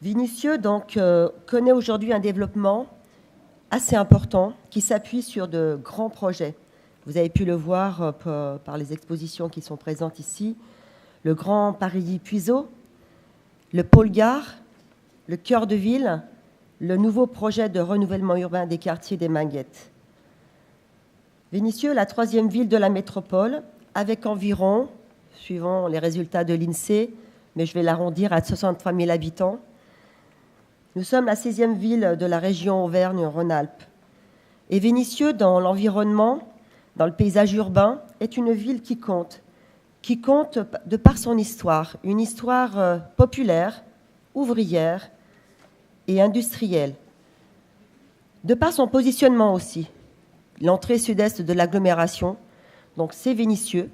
Vinicieux connaît aujourd'hui un développement assez important qui s'appuie sur de grands projets. Vous avez pu le voir par les expositions qui sont présentes ici. Le Grand Paris-Puiseaux, le pôle gare, le cœur de ville, le nouveau projet de renouvellement urbain des quartiers des Minguettes. Vinicieux, la troisième ville de la métropole, avec environ, suivant les résultats de l'INSEE, mais je vais l'arrondir à 63 000 habitants. Nous sommes la 6e ville de la région Auvergne-Rhône-Alpes. Et Vinicieux, dans l'environnement, dans le paysage urbain, est une ville qui compte de par son histoire, une histoire populaire, ouvrière et industrielle. De par son positionnement aussi, l'entrée sud-est de l'agglomération, donc c'est Vinicieux,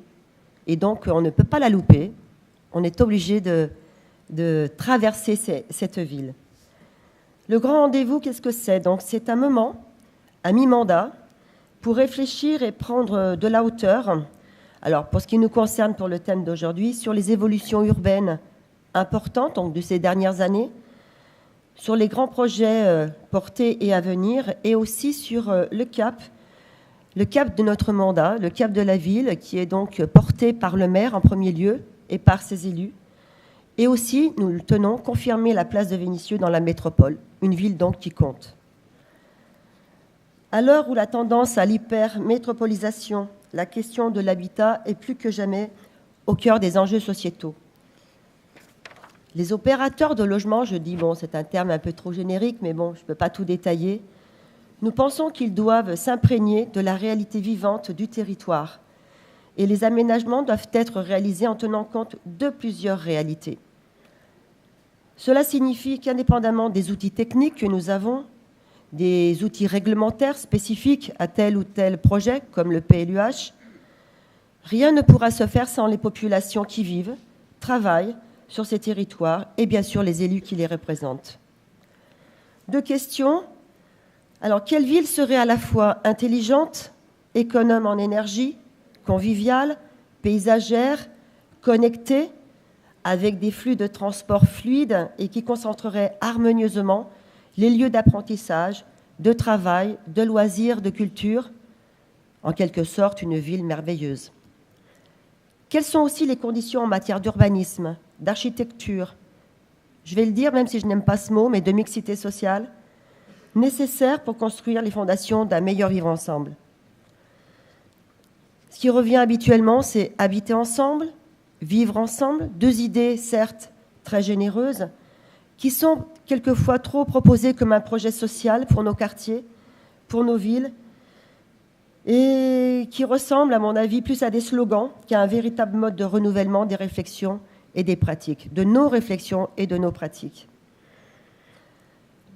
et donc on ne peut pas la louper, on est obligé de traverser cette ville. Le grand rendez-vous, qu'est-ce que c'est? Donc c'est un moment, à mi-mandat, pour réfléchir et prendre de la hauteur. Alors, pour ce qui nous concerne pour le thème d'aujourd'hui, sur les évolutions urbaines importantes donc, de ces dernières années, sur les grands projets portés et à venir, et aussi sur le cap de notre mandat, le cap de la ville, qui est donc porté par le maire en premier lieu et par ses élus. Et aussi, nous le tenons, confirmer la place de Vinicieux dans la métropole, une ville donc qui compte. À l'heure où la tendance à l'hypermétropolisation, la question de l'habitat est plus que jamais au cœur des enjeux sociétaux. Les opérateurs de logement, je dis, bon, c'est un terme un peu trop générique, mais bon, je ne peux pas tout détailler, nous pensons qu'ils doivent s'imprégner de la réalité vivante du territoire. Et les aménagements doivent être réalisés en tenant compte de plusieurs réalités. Cela signifie qu'indépendamment des outils techniques que nous avons, des outils réglementaires spécifiques à tel ou tel projet, comme le PLUH, rien ne pourra se faire sans les populations qui vivent, travaillent sur ces territoires et bien sûr les élus qui les représentent. Deux questions. Alors, quelle ville serait à la fois intelligente, économe en énergie, conviviale, paysagère, connectée, avec des flux de transport fluides et qui concentrerait harmonieusement les lieux d'apprentissage, de travail, de loisirs, de culture, en quelque sorte une ville merveilleuse. Quelles sont aussi les conditions en matière d'urbanisme, d'architecture, je vais le dire même si je n'aime pas ce mot, mais de mixité sociale, nécessaires pour construire les fondations d'un meilleur vivre ensemble? Ce qui revient habituellement, c'est habiter ensemble, vivre ensemble, deux idées certes très généreuses, qui sont quelquefois trop proposées comme un projet social pour nos quartiers, pour nos villes, et qui ressemblent, à mon avis, plus à des slogans qu'à un véritable mode de renouvellement des réflexions et des pratiques, de nos réflexions et de nos pratiques.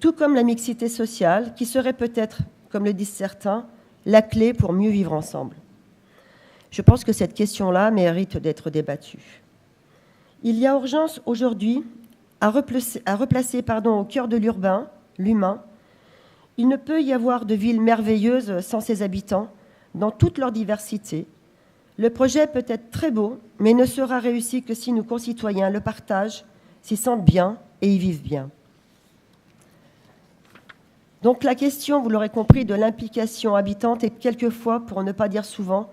Tout comme la mixité sociale, qui serait peut-être, comme le disent certains, la clé pour mieux vivre ensemble. Je pense que cette question-là mérite d'être débattue. Il y a urgence aujourd'hui à replacer au cœur de l'urbain, l'humain. Il ne peut y avoir de ville merveilleuse sans ses habitants, dans toute leur diversité. Le projet peut être très beau, mais ne sera réussi que si nos concitoyens le partagent, s'y sentent bien et y vivent bien. Donc la question, vous l'aurez compris, de l'implication habitante est quelquefois, pour ne pas dire souvent,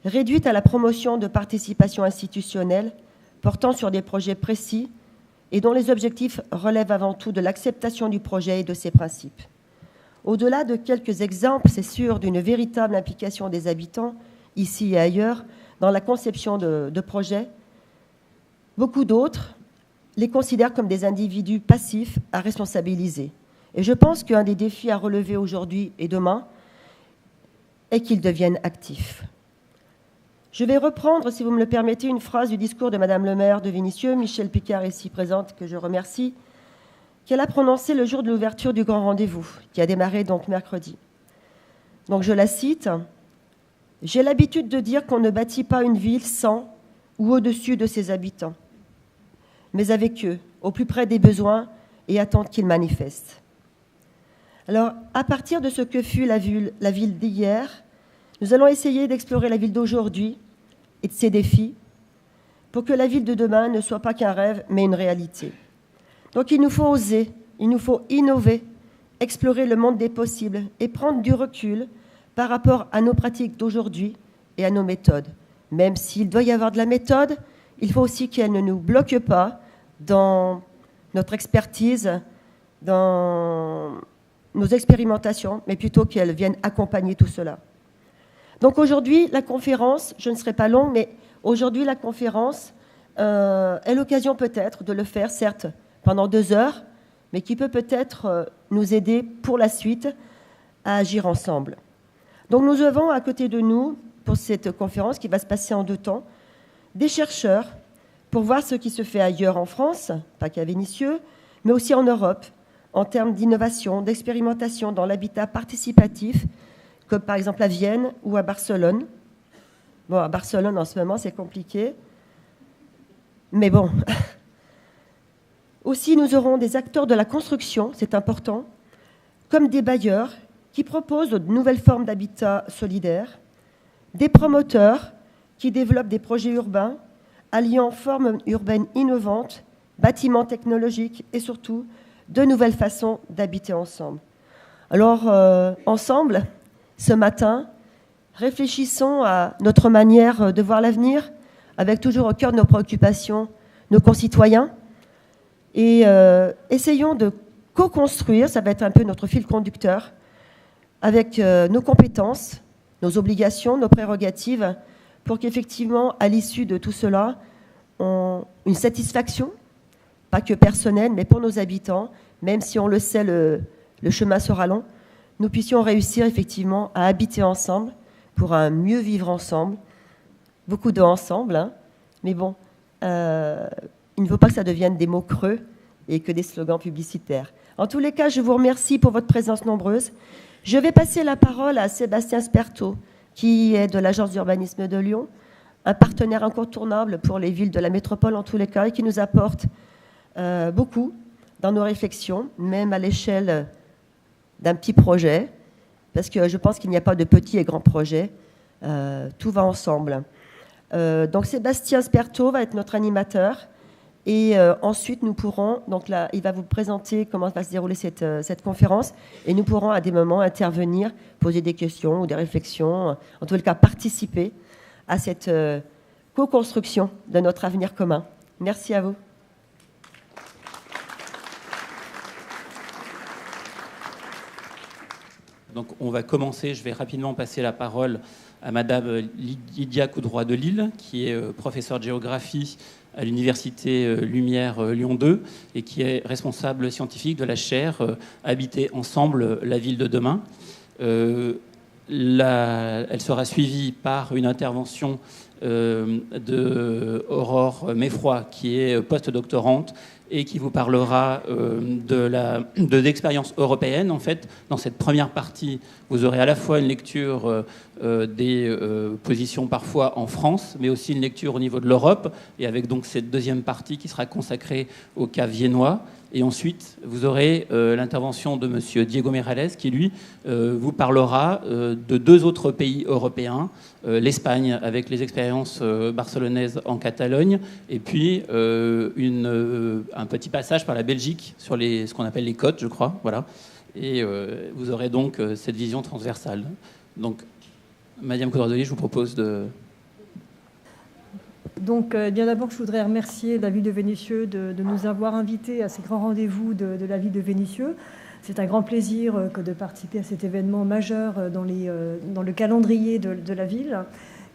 réduite à la promotion de participation institutionnelle portant sur des projets précis et dont les objectifs relèvent avant tout de l'acceptation du projet et de ses principes. Au-delà de quelques exemples, c'est sûr, d'une véritable implication des habitants, ici et ailleurs, dans la conception de projets, beaucoup d'autres les considèrent comme des individus passifs à responsabiliser. Et je pense qu'un des défis à relever aujourd'hui et demain est qu'ils deviennent actifs. Je vais reprendre, si vous me le permettez, une phrase du discours de Madame le maire de Vinicieux, Michèle Picard, ici présente, que je remercie, qu'elle a prononcé le jour de l'ouverture du grand rendez-vous, qui a démarré donc mercredi. Donc je la cite, « J'ai l'habitude de dire qu'on ne bâtit pas une ville sans ou au-dessus de ses habitants, mais avec eux, au plus près des besoins et attendre qu'ils manifestent. » Alors, à partir de ce que fut la ville d'hier, nous allons essayer d'explorer la ville d'aujourd'hui et de ses défis pour que la ville de demain ne soit pas qu'un rêve, mais une réalité. Donc il nous faut oser, il nous faut innover, explorer le monde des possibles et prendre du recul par rapport à nos pratiques d'aujourd'hui et à nos méthodes. Même s'il doit y avoir de la méthode, il faut aussi qu'elle ne nous bloque pas dans notre expertise, dans nos expérimentations, mais plutôt qu'elle vienne accompagner tout cela. Donc aujourd'hui, la conférence, je ne serai pas longue, mais aujourd'hui, la conférence est l'occasion peut-être de le faire, certes, pendant 2 heures, mais qui peut peut-être nous aider pour la suite à agir ensemble. Donc nous avons à côté de nous, pour cette conférence qui va se passer en 2 temps, des chercheurs pour voir ce qui se fait ailleurs en France, pas qu'à Vénissieux, mais aussi en Europe, en termes d'innovation, d'expérimentation dans l'habitat participatif, comme par exemple à Vienne ou à Barcelone. Bon, à Barcelone, en ce moment, c'est compliqué. Mais bon. Aussi, nous aurons des acteurs de la construction, c'est important, comme des bailleurs qui proposent de nouvelles formes d'habitat solidaire, des promoteurs qui développent des projets urbains, alliant formes urbaines innovantes, bâtiments technologiques et surtout de nouvelles façons d'habiter ensemble. Alors, ensemble, ce matin, réfléchissons à notre manière de voir l'avenir, avec toujours au cœur de nos préoccupations nos concitoyens, et essayons de co-construire, ça va être un peu notre fil conducteur, avec nos compétences, nos obligations, nos prérogatives, pour qu'effectivement, à l'issue de tout cela, on une satisfaction, pas que personnelle, mais pour nos habitants, même si on le sait, le chemin sera long, nous puissions réussir effectivement à habiter ensemble pour un mieux vivre ensemble, beaucoup de ensemble, hein, mais bon, il ne faut pas que ça devienne des mots creux et que des slogans publicitaires. En tous les cas, je vous remercie pour votre présence nombreuse. Je vais passer la parole à Sébastien Sperto, qui est de l'Agence d'urbanisme de Lyon, un partenaire incontournable pour les villes de la métropole en tous les cas, et qui nous apporte beaucoup dans nos réflexions, même à l'échelle d'un petit projet, parce que je pense qu'il n'y a pas de petits et grands projets, tout va ensemble. Donc Sébastien Sperto va être notre animateur, et ensuite nous pourrons, donc là, il va vous présenter comment va se dérouler cette conférence, et nous pourrons à des moments intervenir, poser des questions ou des réflexions, en tout cas participer à cette co-construction de notre avenir commun. Merci à vous. Donc on va commencer, je vais rapidement passer la parole à Madame Lydia Coudroy de Lille, qui est professeure de géographie à l'Université Lumière Lyon 2 et qui est responsable scientifique de la chaire Habiter ensemble la ville de demain. Elle sera suivie par une intervention de Aurore Meffroy, qui est postdoctorante et qui vous parlera de l'expérience européenne. En fait, dans cette première partie, vous aurez à la fois une lecture des positions parfois en France, mais aussi une lecture au niveau de l'Europe, et avec donc cette deuxième partie qui sera consacrée au cas viennois. Et ensuite, vous aurez l'intervention de M. Diego Miralles, qui, lui, vous parlera de 2 autres pays européens, l'Espagne avec les expériences barcelonaises en Catalogne, et puis un petit passage par la Belgique sur ce qu'on appelle les côtes, je crois. Voilà. Et vous aurez donc cette vision transversale. Donc, Madame Coudroy-de Lille, je vous propose de... Donc, bien d'abord, je voudrais remercier la ville de Vénissieux de nous avoir invités à ces grands rendez-vous de la ville de Vénissieux. C'est un grand plaisir que de participer à cet événement majeur dans le calendrier de la ville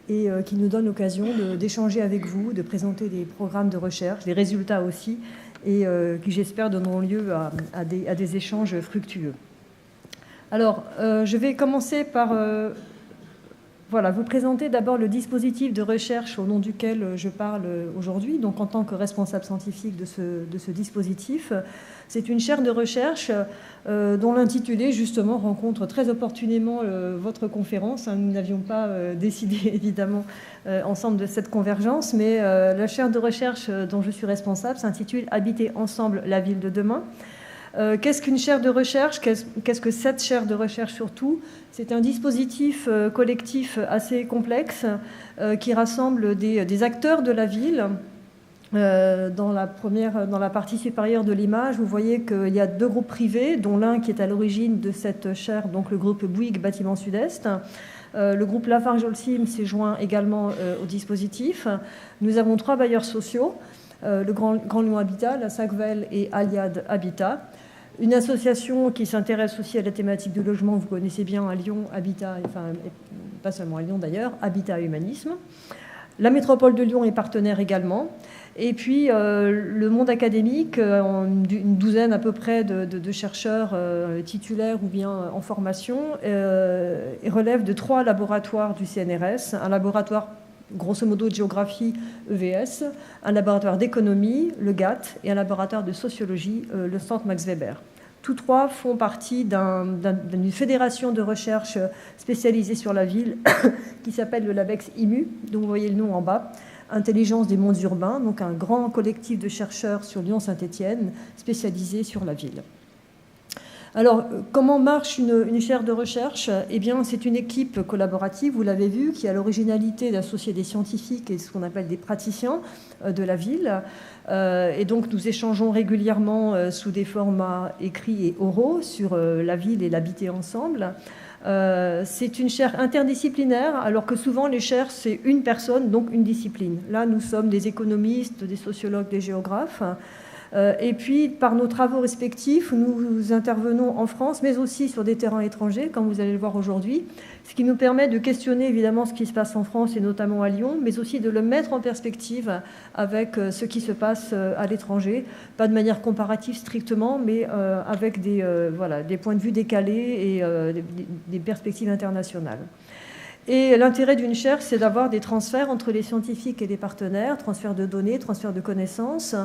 et qui nous donne l'occasion d'échanger avec vous, de présenter des programmes de recherche, des résultats aussi, et qui, j'espère, donneront lieu à des échanges fructueux. Alors, je vais commencer par... vous présenter d'abord le dispositif de recherche au nom duquel je parle aujourd'hui, donc en tant que responsable scientifique de ce dispositif. C'est une chaire de recherche dont l'intitulé, justement, rencontre très opportunément votre conférence. Nous n'avions pas décidé, évidemment, ensemble de cette convergence, mais la chaire de recherche dont je suis responsable s'intitule « Habiter ensemble la ville de demain ». Qu'est-ce qu'une chaire de recherche ? Qu'est-ce que cette chaire de recherche surtout ? C'est un dispositif collectif assez complexe qui rassemble des acteurs de la ville, Dans la partie supérieure de l'image, vous voyez qu'il y a 2 groupes privés, dont l'un qui est à l'origine de cette chaire, donc le groupe Bouygues Bâtiment Sud-Est. Le groupe Lafarge-Holcim s'est joint également au dispositif. Nous avons 3 bailleurs sociaux, le Grand Lyon Habitat, la SACVEL et Aliad Habitat. Une association qui s'intéresse aussi à la thématique du logement, vous connaissez bien à Lyon, Habitat, enfin pas seulement à Lyon d'ailleurs, Habitat Humanisme. La métropole de Lyon est partenaire également. Et puis le monde académique, une douzaine à peu près de chercheurs titulaires ou bien en formation, relève de 3 laboratoires du CNRS, un laboratoire grosso modo de géographie EVS, un laboratoire d'économie, le GAT, et un laboratoire de sociologie, le Centre Max Weber. Tous 3 font partie d'une fédération de recherche spécialisée sur la ville qui s'appelle le LABEX IMU, dont vous voyez le nom en bas, Intelligence des mondes urbains, donc un grand collectif de chercheurs sur Lyon-Saint-Étienne spécialisé sur la ville. Alors, comment marche une chaire de recherche ? Eh bien, c'est une équipe collaborative, vous l'avez vu, qui a l'originalité d'associer des scientifiques et ce qu'on appelle des praticiens de la ville. Et donc, nous échangeons régulièrement sous des formats écrits et oraux sur la ville et l'habiter ensemble. C'est une chaire interdisciplinaire, alors que souvent les chaires, c'est une personne, donc une discipline. Là, nous sommes des économistes, des sociologues, des géographes. Et puis, par nos travaux respectifs, nous intervenons en France, mais aussi sur des terrains étrangers, comme vous allez le voir aujourd'hui, ce qui nous permet de questionner évidemment ce qui se passe en France et notamment à Lyon, mais aussi de le mettre en perspective avec ce qui se passe à l'étranger, pas de manière comparative strictement, mais avec des points de vue décalés et des perspectives internationales. Et l'intérêt d'une chaire, c'est d'avoir des transferts entre les scientifiques et les partenaires, transfert de données, transfert de connaissances,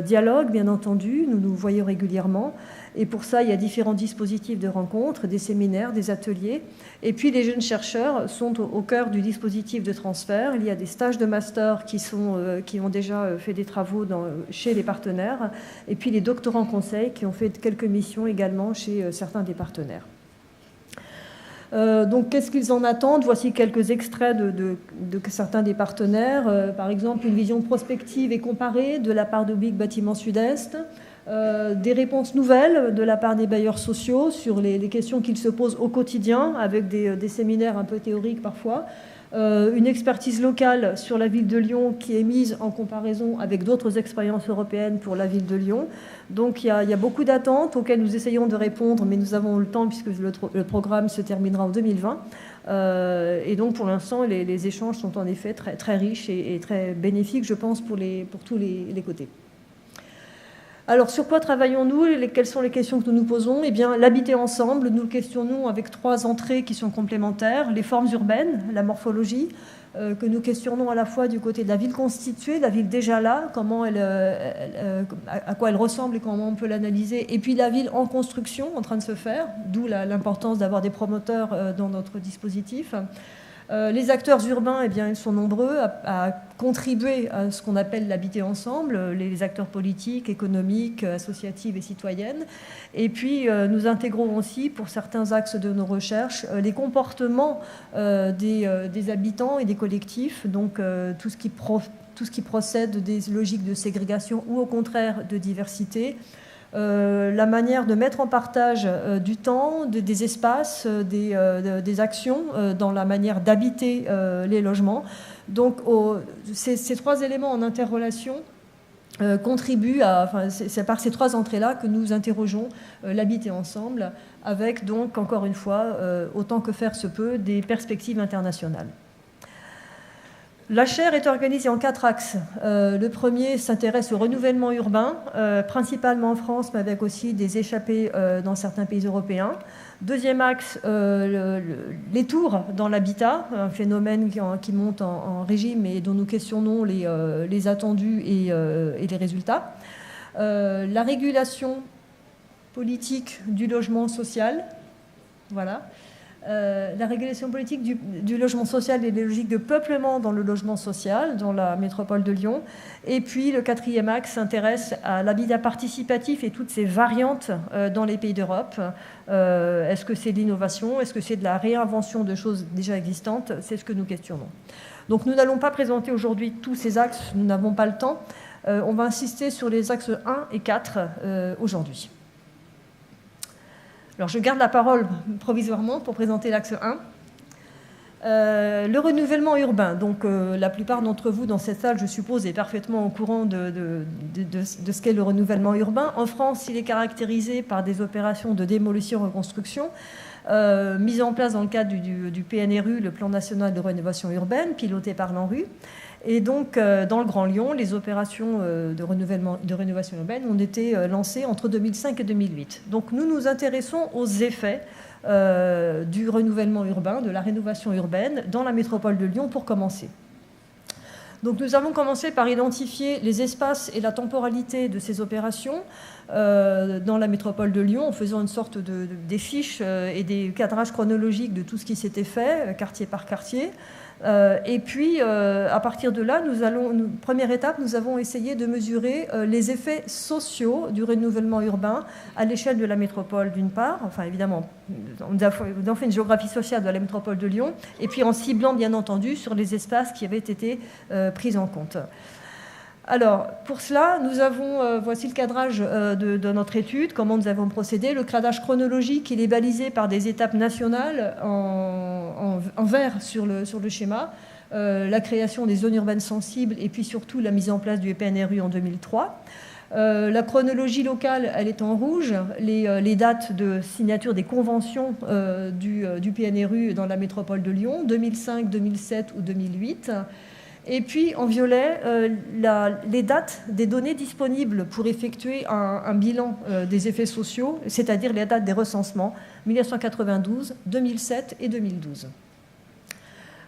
dialogue, bien entendu, nous nous voyons régulièrement. Et pour ça, il y a différents dispositifs de rencontres, des séminaires, des ateliers. Et puis, les jeunes chercheurs sont au cœur du dispositif de transfert. Il y a des stages de master qui ont déjà fait des travaux chez les partenaires. Et puis, les doctorants conseils qui ont fait quelques missions également chez certains des partenaires. Donc, qu'est-ce qu'ils en attendent ? Voici quelques extraits de certains des partenaires. Par exemple, une vision prospective et comparée de la part de Bouygues Bâtiment Sud-Est. Des réponses nouvelles de la part des bailleurs sociaux sur les questions qu'ils se posent au quotidien, avec des séminaires un peu théoriques parfois. Une expertise locale sur la ville de Lyon qui est mise en comparaison avec d'autres expériences européennes pour la ville de Lyon. Donc il y a beaucoup d'attentes auxquelles nous essayons de répondre, mais nous avons le temps puisque le programme se terminera en 2020. Et donc pour l'instant, les échanges sont en effet très, très riches et très bénéfiques, je pense, pour tous les côtés. Alors, sur quoi travaillons-nous ? Quelles sont les questions que nous nous posons ? Eh bien, l'habiter ensemble, nous le questionnons avec 3 entrées qui sont complémentaires. Les formes urbaines, la morphologie, que nous questionnons à la fois du côté de la ville constituée, la ville déjà là, à quoi elle ressemble et comment on peut l'analyser, et puis la ville en construction, en train de se faire, d'où l'importance d'avoir des promoteurs dans notre dispositif. Les acteurs urbains, eh bien, ils sont nombreux à contribuer à ce qu'on appelle l'habiter ensemble, les acteurs politiques, économiques, associatifs et citoyennes. Et puis, nous intégrons aussi, pour certains axes de nos recherches, les comportements des habitants et des collectifs, donc tout ce qui procède des logiques de ségrégation ou au contraire de diversité. La manière de mettre en partage du temps, des espaces, des actions dans la manière d'habiter les logements. Donc ces 3 éléments en interrelation contribuent c'est par ces 3 entrées-là que nous interrogeons l'habiter ensemble avec donc encore une fois, autant que faire se peut, des perspectives internationales. La chaire est organisée en 4 axes. Le premier s'intéresse au renouvellement urbain, principalement en France, mais avec aussi des échappées dans certains pays européens. Deuxième axe, les tours dans l'habitat, un phénomène qui monte en régime et dont nous questionnons les attendus et les résultats. La régulation politique du logement social, voilà. La régulation politique du logement social et les logiques de peuplement dans le logement social, dans la métropole de Lyon. Et puis le 4e axe s'intéresse à l'habitat participatif et toutes ses variantes dans les pays d'Europe. Est-ce que c'est de l'innovation ? Est-ce que c'est de la réinvention de choses déjà existantes ? C'est ce que nous questionnons. Donc nous n'allons pas présenter aujourd'hui tous ces axes, nous n'avons pas le temps. On va insister sur les axes 1 et 4 aujourd'hui. Alors, je garde la parole provisoirement pour présenter l'axe 1. Le renouvellement urbain. Donc, la plupart d'entre vous dans cette salle, je suppose, est parfaitement au courant de ce qu'est le renouvellement urbain. En France, il est caractérisé par des opérations de démolition-reconstruction mises en place dans le cadre du PNRU, le Plan national de rénovation urbaine, piloté par l'ANRU. Et donc, dans le Grand Lyon, les opérations de rénovation urbaine ont été lancées entre 2005 et 2008. Donc, nous nous intéressons aux effets du renouvellement urbain, de la rénovation urbaine dans la métropole de Lyon pour commencer. Donc, nous avons commencé par identifier les espaces et la temporalité de ces opérations dans la métropole de Lyon en faisant une sorte des fiches et des cadrages chronologiques de tout ce qui s'était fait, quartier par quartier. Et puis, à partir de là, première étape, nous avons essayé de mesurer les effets sociaux du renouvellement urbain à l'échelle de la métropole, d'une part. Enfin, évidemment, on a fait une géographie sociale de la métropole de Lyon, et puis en ciblant, bien entendu, sur les espaces qui avaient été pris en compte. Alors, pour cela, voici le cadrage de notre étude, comment nous avons procédé. Le cadrage chronologique, il est balisé par des étapes nationales en vert sur le schéma, la création des zones urbaines sensibles et puis surtout la mise en place du PNRU en 2003. La chronologie locale, elle est en rouge, les dates de signature des conventions du PNRU dans la métropole de Lyon, 2005, 2007 ou 2008. Et puis, en violet, les dates des données disponibles pour effectuer un bilan des effets sociaux, c'est-à-dire les dates des recensements, 1992, 2007 et 2012.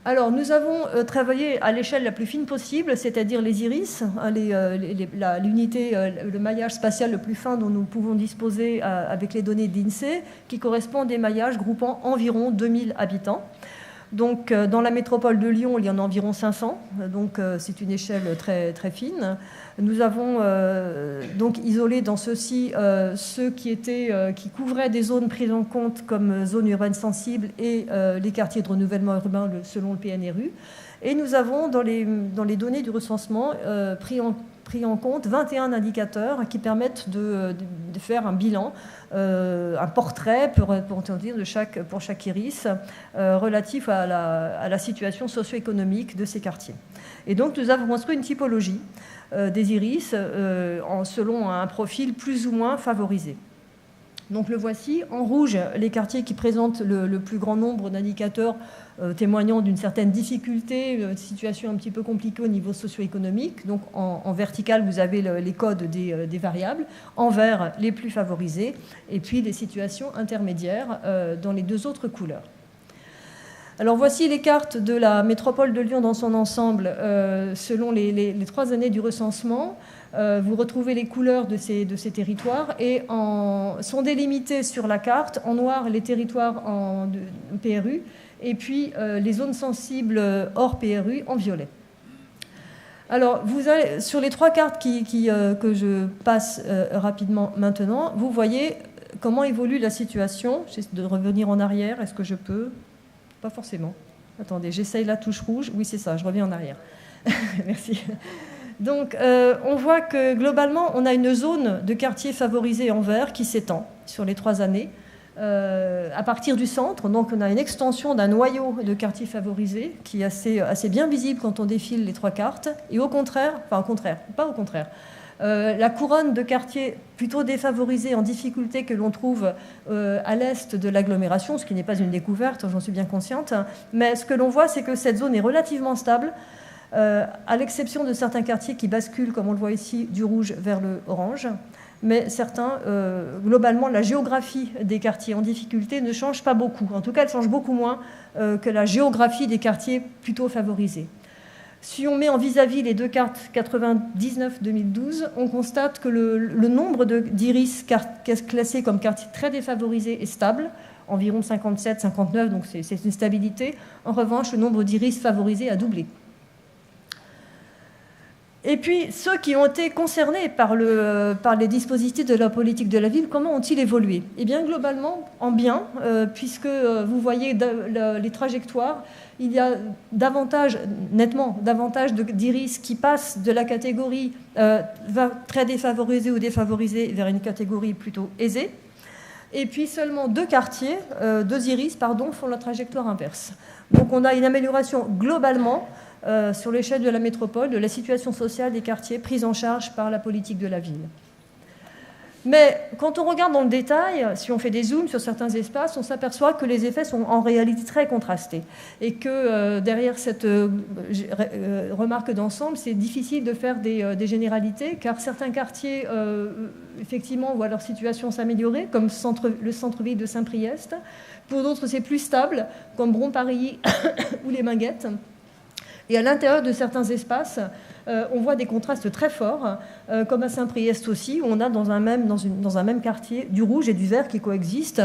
Alors, nous avons travaillé à l'échelle la plus fine possible, c'est-à-dire les iris, l'unité, le maillage spatial le plus fin dont nous pouvons disposer avec les données d'INSEE, qui correspond à des maillages groupant environ 2000 habitants. Donc, dans la métropole de Lyon, il y en a environ 500, donc c'est une échelle très, très fine. Nous avons donc isolé dans ceux-ci ceux qui couvraient des zones prises en compte comme zones urbaines sensibles et les quartiers de renouvellement urbain selon le PNRU. Et nous avons, dans les données du recensement, pris en compte 21 indicateurs qui permettent de faire un bilan, un portrait, pour dire, pour chaque iris, relatif à la situation socio-économique de ces quartiers. Et donc, nous avons construit une typologie des iris selon un profil plus ou moins favorisé. Donc le voici, en rouge, les quartiers qui présentent le plus grand nombre d'indicateurs témoignant d'une certaine difficulté, une situation un petit peu compliquée au niveau socio-économique. Donc en vertical, vous avez les codes des variables. En vert, les plus favorisés. Et puis les situations intermédiaires dans les deux autres couleurs. Alors voici les cartes de la métropole de Lyon dans son ensemble selon les 3 années du recensement. Vous retrouvez les couleurs de ces territoires et sont délimités sur la carte en noir les territoires en PRU et puis les zones sensibles hors PRU en violet. Alors, sur les 3 cartes que je passe rapidement maintenant, vous voyez comment évolue la situation. J'essaie de revenir en arrière. Est-ce que je peux ? Pas forcément. Attendez, j'essaye la touche rouge. Oui, c'est ça, je reviens en arrière. Merci. Donc, on voit que globalement, on a une zone de quartier favorisé en vert qui s'étend sur les 3 années. À partir du centre, donc on a une extension d'un noyau de quartier favorisé qui est assez bien visible quand on défile les 3 cartes. Et la couronne de quartiers plutôt défavorisés, en difficulté, que l'on trouve à l'est de l'agglomération, ce qui n'est pas une découverte, j'en suis bien consciente. Mais ce que l'on voit, c'est que cette zone est relativement stable, à l'exception de certains quartiers qui basculent, comme on le voit ici, du rouge vers le orange. Mais certains, globalement, la géographie des quartiers en difficulté ne change pas beaucoup. En tout cas, elle change beaucoup moins que la géographie des quartiers plutôt favorisés. Si on met en vis-à-vis les 2 cartes 99-2012, on constate que le nombre d'iris classés comme quartiers très défavorisés est stable, environ 57-59, donc c'est une stabilité. En revanche, le nombre d'iris favorisés a doublé. Et puis, ceux qui ont été concernés par les dispositifs de la politique de la ville, comment ont-ils évolué? Eh bien, globalement, en bien, puisque vous voyez les trajectoires, il y a nettement davantage d'iris qui passent de la catégorie très défavorisée ou défavorisée vers une catégorie plutôt aisée. Et puis, seulement deux iris, font la trajectoire inverse. Donc, on a une amélioration globalement sur l'échelle de la métropole, de la situation sociale des quartiers prise en charge par la politique de la ville. Mais quand on regarde dans le détail, si on fait des zooms sur certains espaces, on s'aperçoit que les effets sont en réalité très contrastés et que derrière cette remarque d'ensemble, c'est difficile de faire des généralités, car certains quartiers, effectivement, voient leur situation s'améliorer, comme le centre-ville de Saint-Priest. Pour d'autres, c'est plus stable, comme Bron-Parilly ou les Minguettes. Et à l'intérieur de certains espaces, on voit des contrastes très forts, comme à Saint-Priest aussi, où on a dans un même quartier du rouge et du vert qui coexistent.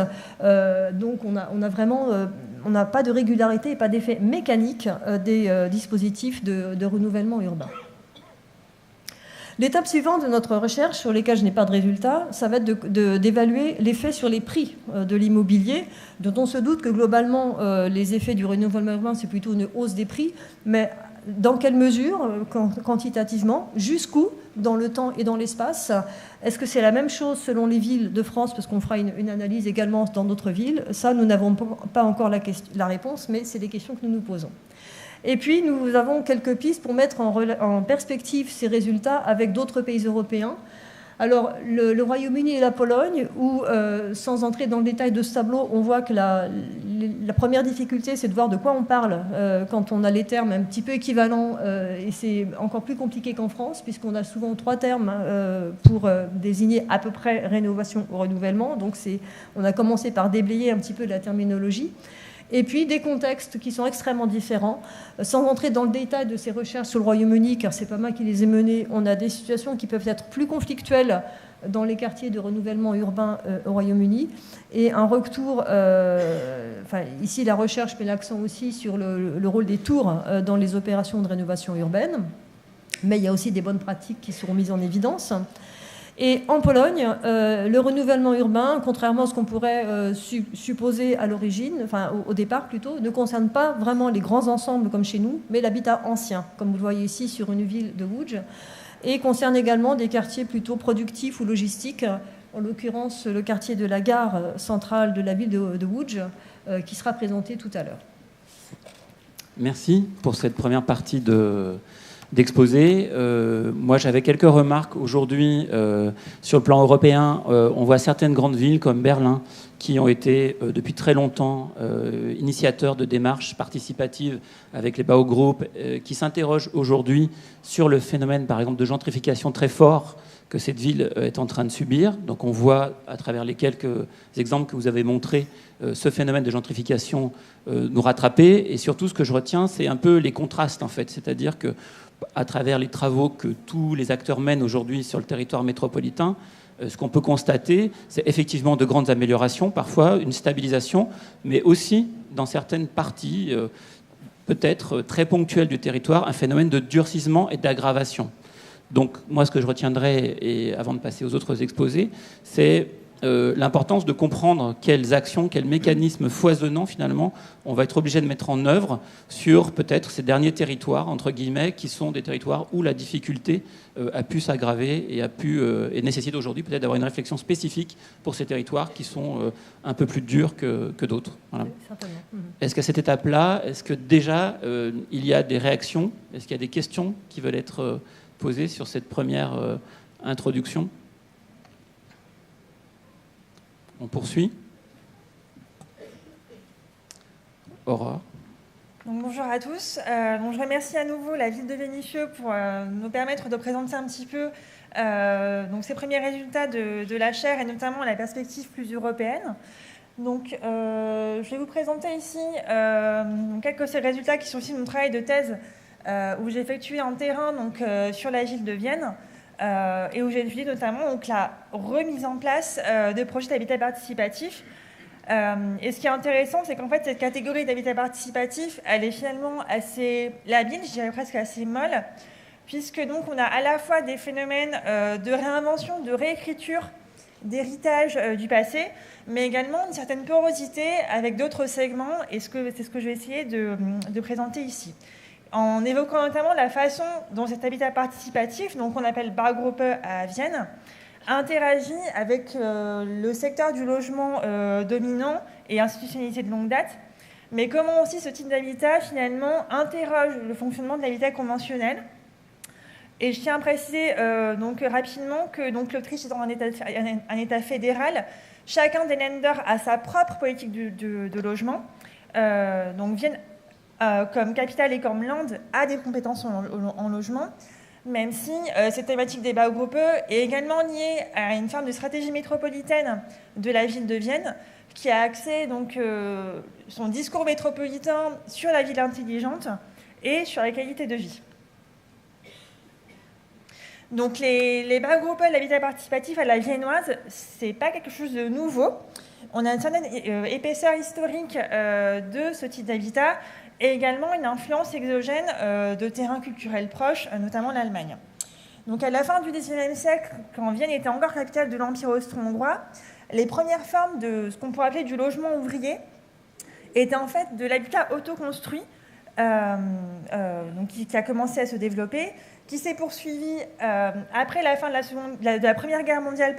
Donc on n'a pas de régularité et pas d'effet mécanique des dispositifs de renouvellement urbain. L'étape suivante de notre recherche, sur lesquelles je n'ai pas de résultats, ça va être d'évaluer l'effet sur les prix de l'immobilier, dont on se doute que globalement, les effets du renouvellement urbain, c'est plutôt une hausse des prix, mais dans quelle mesure, quantitativement, jusqu'où, dans le temps et dans l'espace? Est-ce que c'est la même chose selon les villes de France, parce qu'on fera une analyse également dans d'autres villes? Ça, nous n'avons pas encore la réponse, mais c'est des questions que nous nous posons. Et puis, nous avons quelques pistes pour mettre en perspective ces résultats avec d'autres pays européens. Alors, le Royaume-Uni et la Pologne, où, sans entrer dans le détail de ce tableau, on voit que la première difficulté, c'est de voir de quoi on parle quand on a les termes un petit peu équivalents. Et c'est encore plus compliqué qu'en France, puisqu'on a souvent 3 termes pour désigner à peu près rénovation ou renouvellement. Donc, on a commencé par déblayer un petit peu la terminologie. Et puis des contextes qui sont extrêmement différents. Sans entrer dans le détail de ces recherches sur le Royaume-Uni, car ce n'est pas moi qui les ai menées, on a des situations qui peuvent être plus conflictuelles dans les quartiers de renouvellement urbain au Royaume-Uni. Et un retour, ici la recherche met l'accent aussi sur le rôle des tours dans les opérations de rénovation urbaine. Mais il y a aussi des bonnes pratiques qui seront mises en évidence. Et en Pologne, le renouvellement urbain, contrairement à ce qu'on pourrait supposer à l'origine, au départ plutôt, ne concerne pas vraiment les grands ensembles comme chez nous, mais l'habitat ancien, comme vous le voyez ici sur une ville de Łódź, et concerne également des quartiers plutôt productifs ou logistiques, en l'occurrence le quartier de la gare centrale de la ville de Łódź, qui sera présenté tout à l'heure. Merci pour cette première partie d'exposé. Moi, j'avais quelques remarques aujourd'hui sur le plan européen. On voit certaines grandes villes comme Berlin qui ont été depuis très longtemps initiateurs de démarches participatives avec les Baugroup, qui s'interrogent aujourd'hui sur le phénomène, par exemple, de gentrification très fort que cette ville est en train de subir. Donc on voit, à travers les quelques exemples que vous avez montrés, ce phénomène de gentrification nous rattraper. Et surtout, ce que je retiens, c'est un peu les contrastes, en fait. C'est-à-dire que à travers les travaux que tous les acteurs mènent aujourd'hui sur le territoire métropolitain, ce qu'on peut constater, c'est effectivement de grandes améliorations, parfois une stabilisation, mais aussi, dans certaines parties, peut-être très ponctuelles du territoire, un phénomène de durcissement et d'aggravation. Donc, moi, ce que je retiendrai, et avant de passer aux autres exposés, c'est l'importance de comprendre quelles actions, quels mécanismes foisonnants, finalement, on va être obligé de mettre en œuvre sur peut-être ces derniers territoires, entre guillemets, qui sont des territoires où la difficulté a pu s'aggraver et nécessite aujourd'hui peut-être d'avoir une réflexion spécifique pour ces territoires qui sont un peu plus durs que d'autres. Voilà. Est-ce qu'à cette étape-là, est-ce que déjà il y a des réactions? Est-ce qu'il y a des questions qui veulent être posées sur cette première introduction? On poursuit. Aurore. Donc, bonjour à tous. Je remercie à nouveau la ville de Vénissieux pour nous permettre de présenter un petit peu ces premiers résultats de la chaire et notamment la perspective plus européenne. Donc, je vais vous présenter ici quelques résultats qui sont aussi mon travail de thèse où j'ai effectué en terrain sur la ville de Vienne. Et où j'ai étudié notamment la remise en place de projets d'habitat participatif. Et ce qui est intéressant, c'est qu'en fait, cette catégorie d'habitat participatif, elle est finalement assez labile, je dirais presque assez molle, puisque donc on a à la fois des phénomènes de réinvention, de réécriture, d'héritage du passé, mais également une certaine porosité avec d'autres segments, et c'est ce que je vais essayer de présenter ici. En évoquant notamment la façon dont cet habitat participatif, donc on appelle Baugruppe à Vienne, interagit avec le secteur du logement dominant et institutionnalisé de longue date, mais comment aussi ce type d'habitat finalement interroge le fonctionnement de l'habitat conventionnel. Et je tiens à préciser donc rapidement que donc, l'Autriche étant un État fédéral, chacun des Länder a sa propre politique de logement. Donc Vienne, comme capitale et comme land, a des compétences en logement, même si cette thématique des Baugruppe est également liée à une forme de stratégie métropolitaine de la ville de Vienne, qui a axé donc, son discours métropolitain sur la ville intelligente et sur la qualité de vie. Donc les Baugruppe, l'habitat participatif à la viennoise, c'est pas quelque chose de nouveau. On a une certaine épaisseur historique de ce type d'habitat et également une influence exogène de terrains culturels proches, notamment l'Allemagne. Donc à la fin du XIXe siècle, quand Vienne était encore capitale de l'Empire austro-hongrois, les premières formes de ce qu'on pourrait appeler du logement ouvrier étaient en fait de l'habitat autoconstruit, donc qui a commencé à se développer, qui s'est poursuivi après la fin de la Première Guerre mondiale,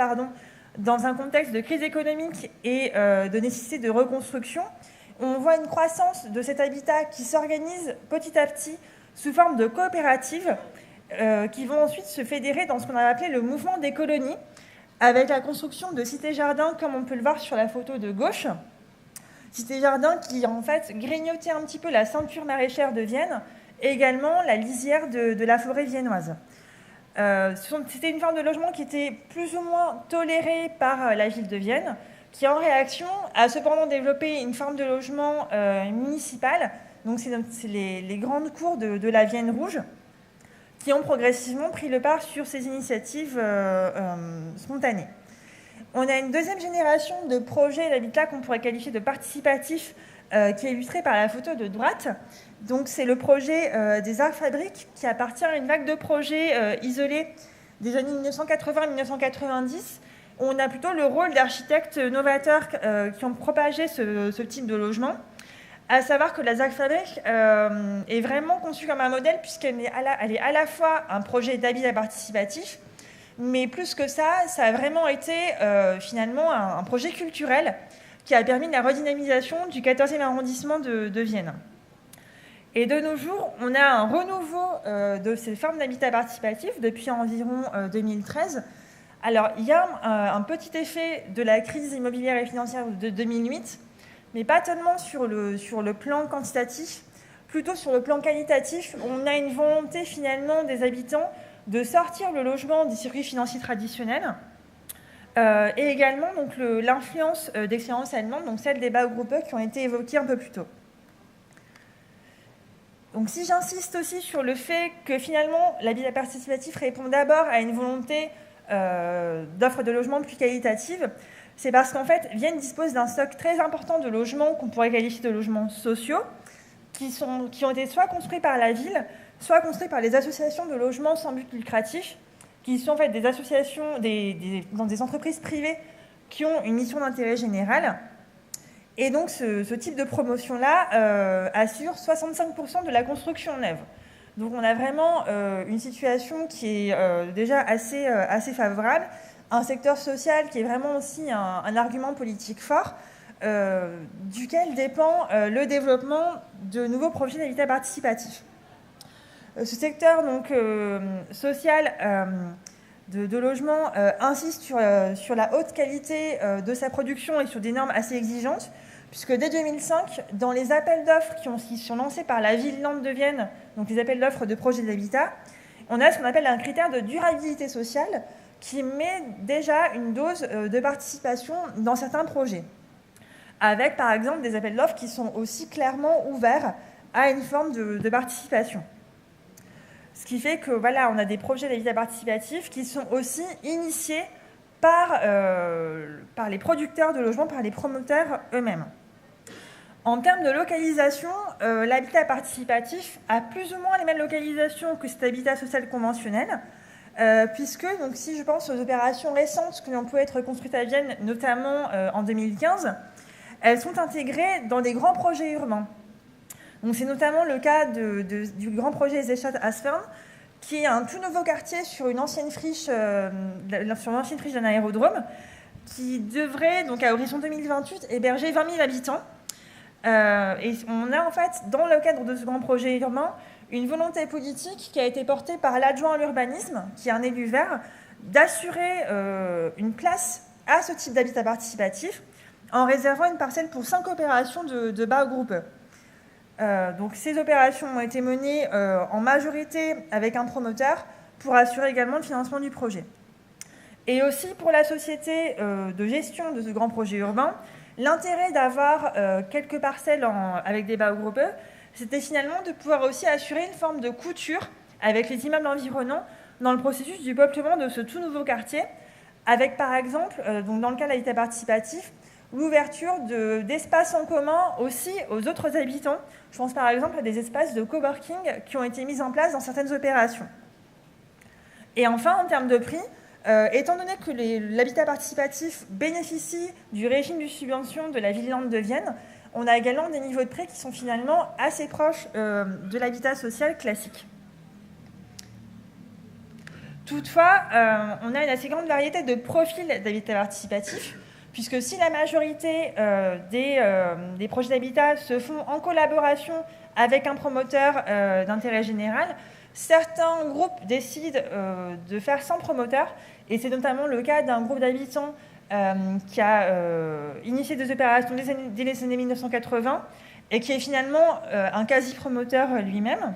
dans un contexte de crise économique et de nécessité de reconstruction. On voit une croissance de cet habitat qui s'organise petit à petit sous forme de coopératives qui vont ensuite se fédérer dans ce qu'on a appelé le mouvement des colonies, avec la construction de cités-jardins, comme on peut le voir sur la photo de gauche. Cités-jardins qui, en fait, grignotaient un petit peu la ceinture maraîchère de Vienne et également la lisière de la forêt viennoise. C'était une forme de logement qui était plus ou moins tolérée par la ville de Vienne, qui, en réaction, a cependant développé une forme de logement municipal. Donc, c'est les grandes cours de la Vienne rouge, qui ont progressivement pris le pas sur ces initiatives spontanées. On a une deuxième génération de projets d'habitat qu'on pourrait qualifier de participatifs, qui est illustré par la photo de droite. Donc, c'est le projet des Arts Fabriques, qui appartient à une vague de projets isolés des années 1980-1990. On a plutôt le rôle d'architectes novateurs qui ont propagé ce type de logement. À savoir que la Zagfabrik est vraiment conçue comme un modèle, puisqu'elle est à la fois un projet d'habitat participatif, mais plus que ça a vraiment été finalement un projet culturel qui a permis la redynamisation du 14e arrondissement de Vienne. Et de nos jours, on a un renouveau de ces formes d'habitat participatif depuis environ 2013. Alors, il y a un petit effet de la crise immobilière et financière de 2008, mais pas tellement sur le plan quantitatif, plutôt sur le plan qualitatif. On a une volonté finalement des habitants de sortir le logement des circuits financiers traditionnels et également donc, l'influence d'expériences allemandes, donc celle des Baugruppe qui ont été évoquées un peu plus tôt. Donc si j'insiste aussi sur le fait que finalement l'habitat participatif répond d'abord à une volonté d'offres de logements plus qualitatives, c'est parce qu'en fait, Vienne dispose d'un stock très important de logements qu'on pourrait qualifier de logements sociaux, qui ont été soit construits par la ville, soit construits par les associations de logements sans but lucratif, qui sont en fait des associations, dans des entreprises privées qui ont une mission d'intérêt général. Et donc, ce type de promotion-là assure 65% de la construction neuve. Donc, on a vraiment une situation qui est déjà assez favorable. Un secteur social qui est vraiment aussi un argument politique fort, duquel dépend le développement de nouveaux projets d'habitat participatif. Ce secteur donc, social de logement insiste sur la haute qualité de sa production et sur des normes assez exigeantes, puisque dès 2005, dans les appels d'offres qui sont lancés par la ville-land de Vienne, donc les appels d'offres de projets d'habitat, on a ce qu'on appelle un critère de durabilité sociale, qui met déjà une dose de participation dans certains projets, avec par exemple des appels d'offres qui sont aussi clairement ouverts à une forme de participation. Ce qui fait que voilà, on a des projets d'habitat participatif qui sont aussi initiés par les producteurs de logements, par les promoteurs eux-mêmes. En termes de localisation, l'habitat participatif a plus ou moins les mêmes localisations que cet habitat social conventionnel, puisque, donc, si je pense aux opérations récentes qui ont pu être construites à Vienne, notamment en 2015, elles sont intégrées dans des grands projets urbains. Donc, c'est notamment le cas du grand projet Zestadt Aspern, qui est un tout nouveau quartier sur une ancienne friche d'un aérodrome, qui devrait, donc à horizon 2028, héberger 20 000 habitants. Et on a en fait, dans le cadre de ce grand projet urbain, une volonté politique qui a été portée par l'adjoint à l'urbanisme, qui est un élu vert, d'assurer une place à ce type d'habitat participatif en réservant une parcelle pour 5 opérations de bas groupe. Donc ces opérations ont été menées en majorité avec un promoteur pour assurer également le financement du projet. Et aussi pour la société de gestion de ce grand projet urbain, l'intérêt d'avoir quelques parcelles avec des bas groupes, c'était finalement de pouvoir aussi assurer une forme de couture avec les immeubles environnants dans le processus du peuplement de ce tout nouveau quartier, avec par exemple, donc dans le cas de l'habitat participatif, l'ouverture d'espaces en commun aussi aux autres habitants. Je pense par exemple à des espaces de coworking qui ont été mis en place dans certaines opérations. Et enfin, en termes de prix, étant donné que l'habitat participatif bénéficie du régime de subvention de la Ville-Land de Vienne, on a également des niveaux de prix qui sont finalement assez proches de l'habitat social classique. Toutefois, on a une assez grande variété de profils d'habitat participatif, puisque si la majorité des projets d'habitat se font en collaboration avec un promoteur d'intérêt général, certains groupes décident de faire sans promoteur, et c'est notamment le cas d'un groupe d'habitants qui a initié des opérations dès les années 1980 et qui est finalement un quasi-promoteur lui-même.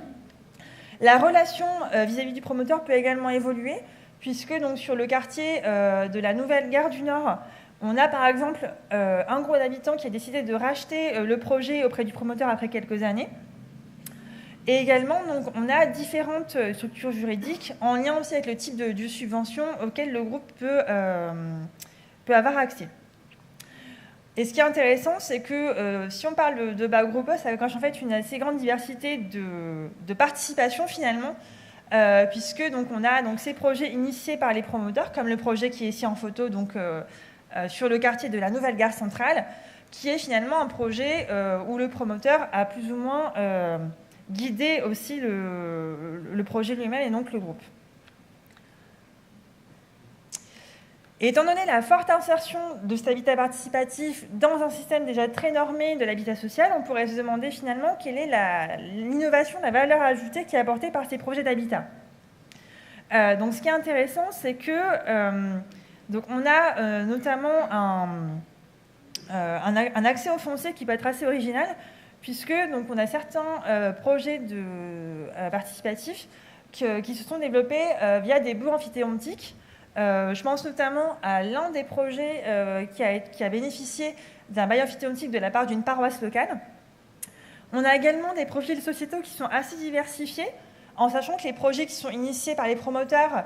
La relation vis-à-vis du promoteur peut également évoluer, puisque donc, sur le quartier de la Nouvelle Gare du Nord, on a par exemple un groupe d'habitants qui a décidé de racheter le projet auprès du promoteur après quelques années. Et également, donc, on a différentes structures juridiques en lien aussi avec le type de subvention auquel le groupe peut avoir accès. Et ce qui est intéressant, c'est que si on parle de bas groupe, ça cache en fait une assez grande diversité de participation finalement, puisque donc, on a donc, ces projets initiés par les promoteurs, comme le projet qui est ici en photo donc, sur le quartier de la Nouvelle Gare Centrale, qui est finalement un projet où le promoteur a plus ou moins guidé aussi le projet lui-même et donc le groupe. Et étant donné la forte insertion de cet habitat participatif dans un système déjà très normé de l'habitat social, on pourrait se demander finalement quelle est l'innovation, la valeur ajoutée qui est apportée par ces projets d'habitat. Donc ce qui est intéressant, c'est que donc on a notamment un accès au foncier qui peut être assez original, puisque donc, on a certains projets participatifs qui se sont développés via des baux amphithéontiques. Je pense notamment à l'un des projets qui a bénéficié d'un bail amphithéontique de la part d'une paroisse locale. On a également des profils sociétaux qui sont assez diversifiés, en sachant que les projets qui sont initiés par les promoteurs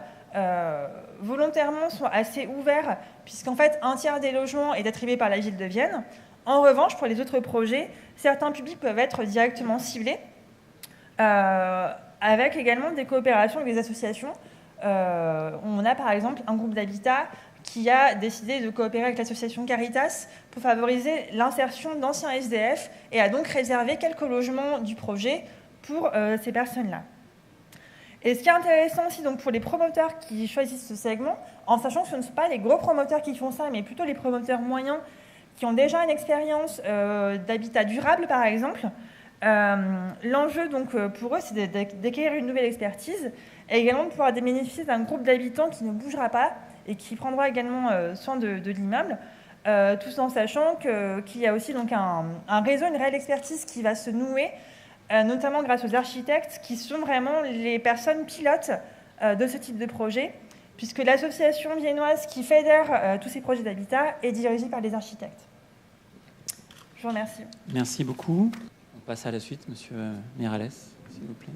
volontairement sont assez ouverts, puisqu'en fait, un tiers des logements est attribué par la ville de Vienne. En revanche, pour les autres projets, certains publics peuvent être directement ciblés, avec également des coopérations avec des associations. On a par exemple un groupe d'habitat qui a décidé de coopérer avec l'association Caritas pour favoriser l'insertion d'anciens SDF et a donc réservé quelques logements du projet pour ces personnes-là. Et ce qui est intéressant aussi donc, pour les promoteurs qui choisissent ce segment, en sachant que ce ne sont pas les gros promoteurs qui font ça, mais plutôt les promoteurs moyens qui ont déjà une expérience d'habitat durable, par exemple. L'enjeu donc, pour eux, c'est d'acquérir une nouvelle expertise et également de pouvoir bénéficier d'un groupe d'habitants qui ne bougera pas et qui prendra également soin de l'immeuble, tout en sachant qu'il y a aussi donc, un réseau, une réelle expertise qui va se nouer, notamment grâce aux architectes qui sont vraiment les personnes pilotes de ce type de projet, puisque l'association viennoise qui fédère tous ces projets d'habitat est dirigée par des architectes. Je vous remercie. Merci beaucoup. On passe à la suite, Monsieur Miralles, s'il vous plaît.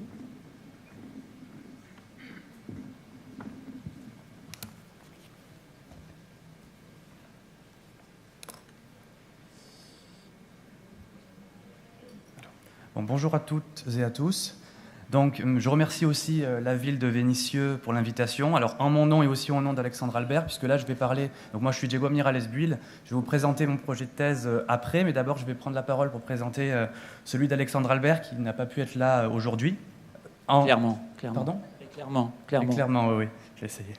Bon, bonjour à toutes et à tous. Donc, je remercie aussi la ville de Vénissieux pour l'invitation. Alors, en mon nom et aussi au nom d'Alexandre Albert, puisque là, je vais parler... Donc, moi, je suis Diego Miralles Buil. Je vais vous présenter mon projet de thèse après, mais d'abord, je vais prendre la parole pour présenter celui d'Alexandre Albert, qui n'a pas pu être là aujourd'hui. Clairement. Pardon ? Clairement, oui. Je vais essayer.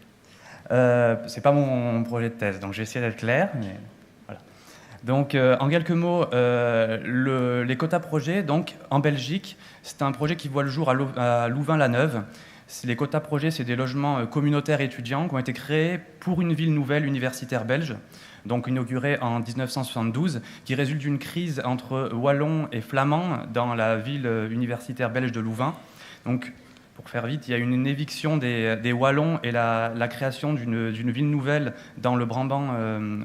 C'est pas mon projet de thèse, donc j'ai essayé d'être clair, mais voilà. Donc, en quelques mots, les quotas projets, donc en Belgique, c'est un projet qui voit le jour à Louvain-la-Neuve. Les quotas projets, c'est des logements communautaires étudiants qui ont été créés pour une ville nouvelle universitaire belge, donc inaugurée en 1972, qui résulte d'une crise entre Wallons et Flamands dans la ville universitaire belge de Louvain. Donc, pour faire vite, il y a une éviction des Wallons et la création d'une ville nouvelle dans le Brabant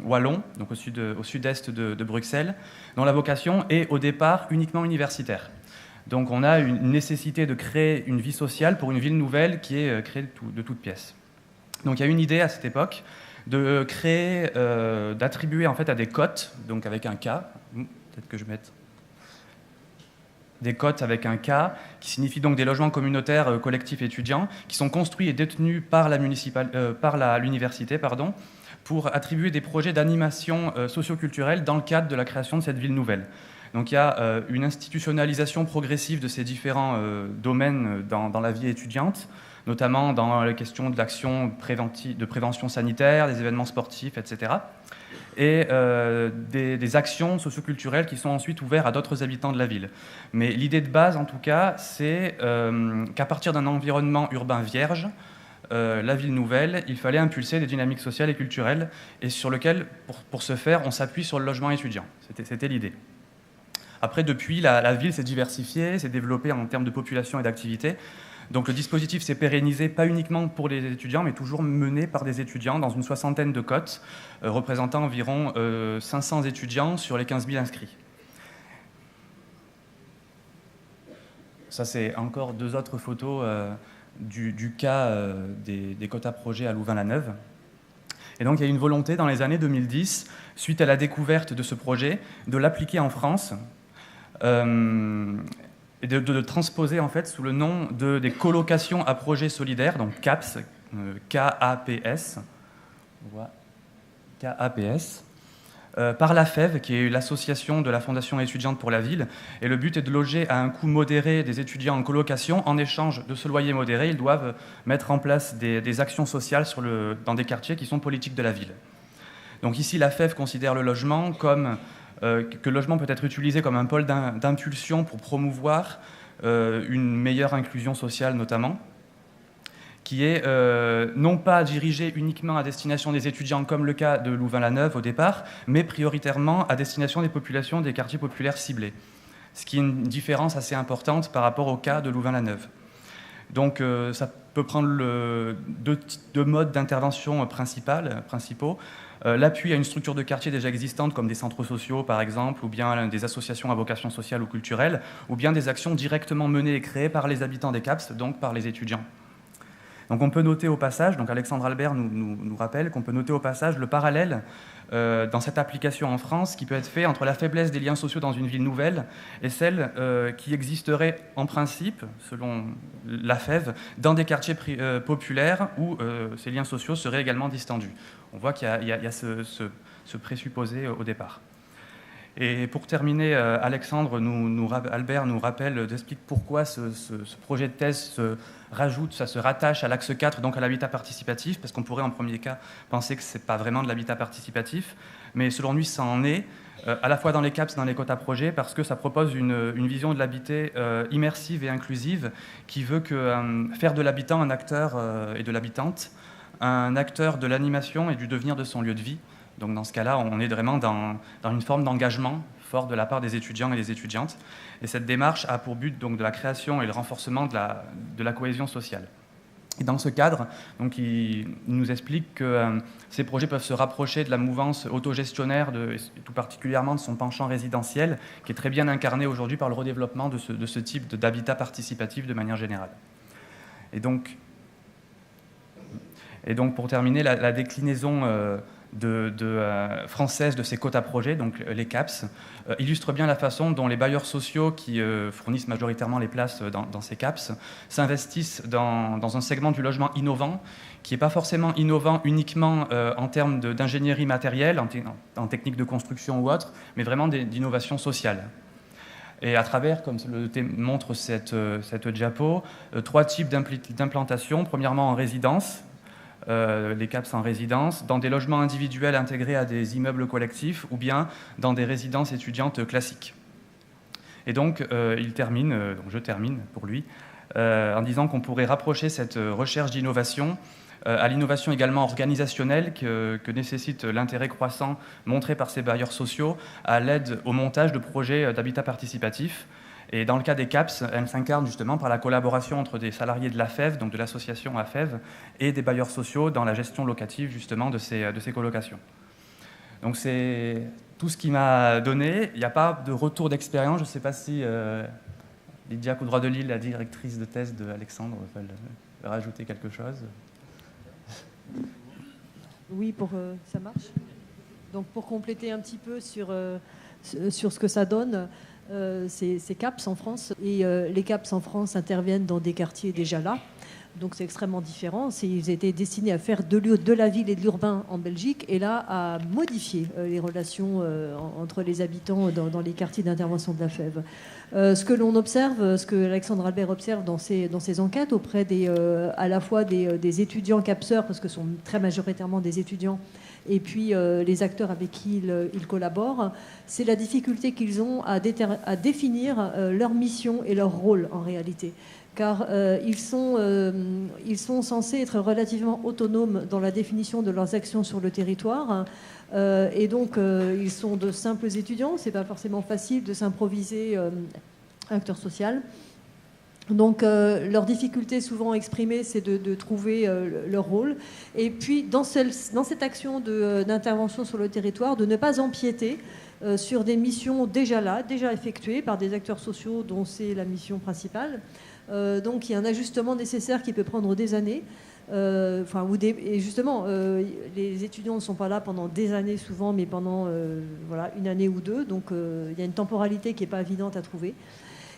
wallon, donc au sud-est de Bruxelles, dont la vocation est au départ uniquement universitaire. Donc on a une nécessité de créer une vie sociale pour une ville nouvelle qui est créée de toutes pièces. Donc il y a une idée à cette époque de créer, d'attribuer en fait à des cotes, donc avec un K, peut-être que je mette des cotes avec un K, qui signifie donc des logements communautaires collectifs étudiants, qui sont construits et détenus par l'université, pour attribuer des projets d'animation socioculturelle dans le cadre de la création de cette ville nouvelle. Donc il y a une institutionnalisation progressive de ces différents domaines dans la vie étudiante, notamment dans les questions de l'action de prévention sanitaire, des événements sportifs, etc. Et des actions socioculturelles qui sont ensuite ouvertes à d'autres habitants de la ville. Mais l'idée de base, en tout cas, c'est qu'à partir d'un environnement urbain vierge, la ville nouvelle, il fallait impulser des dynamiques sociales et culturelles, et sur lequel, pour ce faire, on s'appuie sur le logement étudiant. C'était l'idée. Après, depuis, la ville s'est diversifiée, s'est développée en termes de population et d'activité. Donc le dispositif s'est pérennisé, pas uniquement pour les étudiants, mais toujours mené par des étudiants dans une soixantaine de cotes, représentant environ 500 étudiants sur les 15 000 inscrits. Ça, c'est encore deux autres photos du cas des quotas projets à Louvain-la-Neuve. Et donc, il y a une volonté dans les années 2010, suite à la découverte de ce projet, de l'appliquer en France et de transposer en fait sous le nom des colocations à projets solidaires, donc CAPS, K-A-P-S, par la FEV, qui est l'association de la Fondation étudiante pour la ville. Et le but est de loger à un coût modéré des étudiants en colocation. En échange de ce loyer modéré, ils doivent mettre en place des actions sociales dans des quartiers qui sont politiques de la ville. Donc ici, la FEV considère le logement comme que le logement peut être utilisé comme un pôle d'impulsion pour promouvoir une meilleure inclusion sociale notamment, qui est non pas dirigé uniquement à destination des étudiants, comme le cas de Louvain-la-Neuve au départ, mais prioritairement à destination des populations des quartiers populaires ciblés, ce qui est une différence assez importante par rapport au cas de Louvain-la-Neuve. Donc ça peut prendre deux modes d'intervention principaux. L'appui à une structure de quartier déjà existante, comme des centres sociaux par exemple, ou bien des associations à vocation sociale ou culturelle, ou bien des actions directement menées et créées par les habitants des CAPS, donc par les étudiants. Donc on peut noter au passage, donc Alexandre Albert nous rappelle qu'on peut noter au passage le parallèle dans cette application en France qui peut être fait entre la faiblesse des liens sociaux dans une ville nouvelle et celle qui existerait en principe, selon la FEV, dans des quartiers populaires où ces liens sociaux seraient également distendus. On voit qu'il y a ce présupposé au départ. Et pour terminer, Alexandre Albert nous explique pourquoi ce projet de thèse se rattache à l'axe 4, donc à l'habitat participatif, parce qu'on pourrait en premier cas penser que ce n'est pas vraiment de l'habitat participatif, mais selon lui, ça en est, à la fois dans les CAPS et dans les quotas projets, parce que ça propose une vision de l'habité immersive et inclusive, qui veut faire de l'habitant un acteur et de l'habitante, un acteur de l'animation et du devenir de son lieu de vie. Donc dans ce cas-là, on est vraiment dans une forme d'engagement fort de la part des étudiants et des étudiantes. Et cette démarche a pour but donc de la création et le renforcement de la cohésion sociale. Et dans ce cadre, donc, il nous explique que ces projets peuvent se rapprocher de la mouvance autogestionnaire, et tout particulièrement de son penchant résidentiel, qui est très bien incarné aujourd'hui par le redéveloppement de ce type d'habitat participatif de manière générale. Et donc pour terminer, la déclinaison française de ces quotas projets, donc les CAPS, illustre bien la façon dont les bailleurs sociaux qui fournissent majoritairement les places dans ces CAPS s'investissent dans un segment du logement innovant, qui n'est pas forcément innovant uniquement en termes d'ingénierie matérielle, en technique de construction ou autre, mais vraiment d'innovation sociale. Et à travers, comme le montre cette diapo, 3 types d'implantation. Premièrement, en résidence, les CAPS en résidence, dans des logements individuels intégrés à des immeubles collectifs ou bien dans des résidences étudiantes classiques. Et donc, je termine pour lui, en disant qu'on pourrait rapprocher cette recherche d'innovation à l'innovation également organisationnelle que nécessite l'intérêt croissant montré par ces bailleurs sociaux à l'aide au montage de projets d'habitat participatif. Et dans le cas des CAPS, elles s'incarnent justement par la collaboration entre des salariés de l'AFEV, donc de l'association AFEV, et des bailleurs sociaux dans la gestion locative justement de ces colocations. Donc c'est tout ce qui m'a donné. Il n'y a pas de retour d'expérience. Je ne sais pas si Lydia Coudroy-Delisle, la directrice de thèse de Alexandre, veut rajouter quelque chose. Oui, ça marche. Donc pour compléter un petit peu sur ce que ça donne, ces CAPS en France. Et les CAPS en France interviennent dans des quartiers déjà là. Donc c'est extrêmement différent. Ils étaient destinés à faire de la ville et de l'urbain en Belgique, et là à modifier les relations entre les habitants dans les quartiers d'intervention de la FEV. Ce que l'on observe, ce que Alexandre Albert observe dans ses enquêtes auprès à la fois des étudiants capseurs, parce que ce sont très majoritairement des étudiants, et puis les acteurs avec qui ils collaborent, c'est la difficulté qu'ils ont à définir leur mission et leur rôle en réalité. Car ils sont censés être relativement autonomes dans la définition de leurs actions sur le territoire. Et donc, ils sont de simples étudiants. Ce n'est pas forcément facile de s'improviser acteur social. Donc, leur difficulté souvent exprimée, c'est de trouver leur rôle. Et puis, dans cette action d'intervention sur le territoire, de ne pas empiéter sur des missions déjà effectuées par des acteurs sociaux dont c'est la mission principale. Donc il y a un ajustement nécessaire qui peut prendre des années. Et justement, les étudiants ne sont pas là pendant des années souvent, mais pendant une année ou deux. Donc il y a une temporalité qui n'est pas évidente à trouver.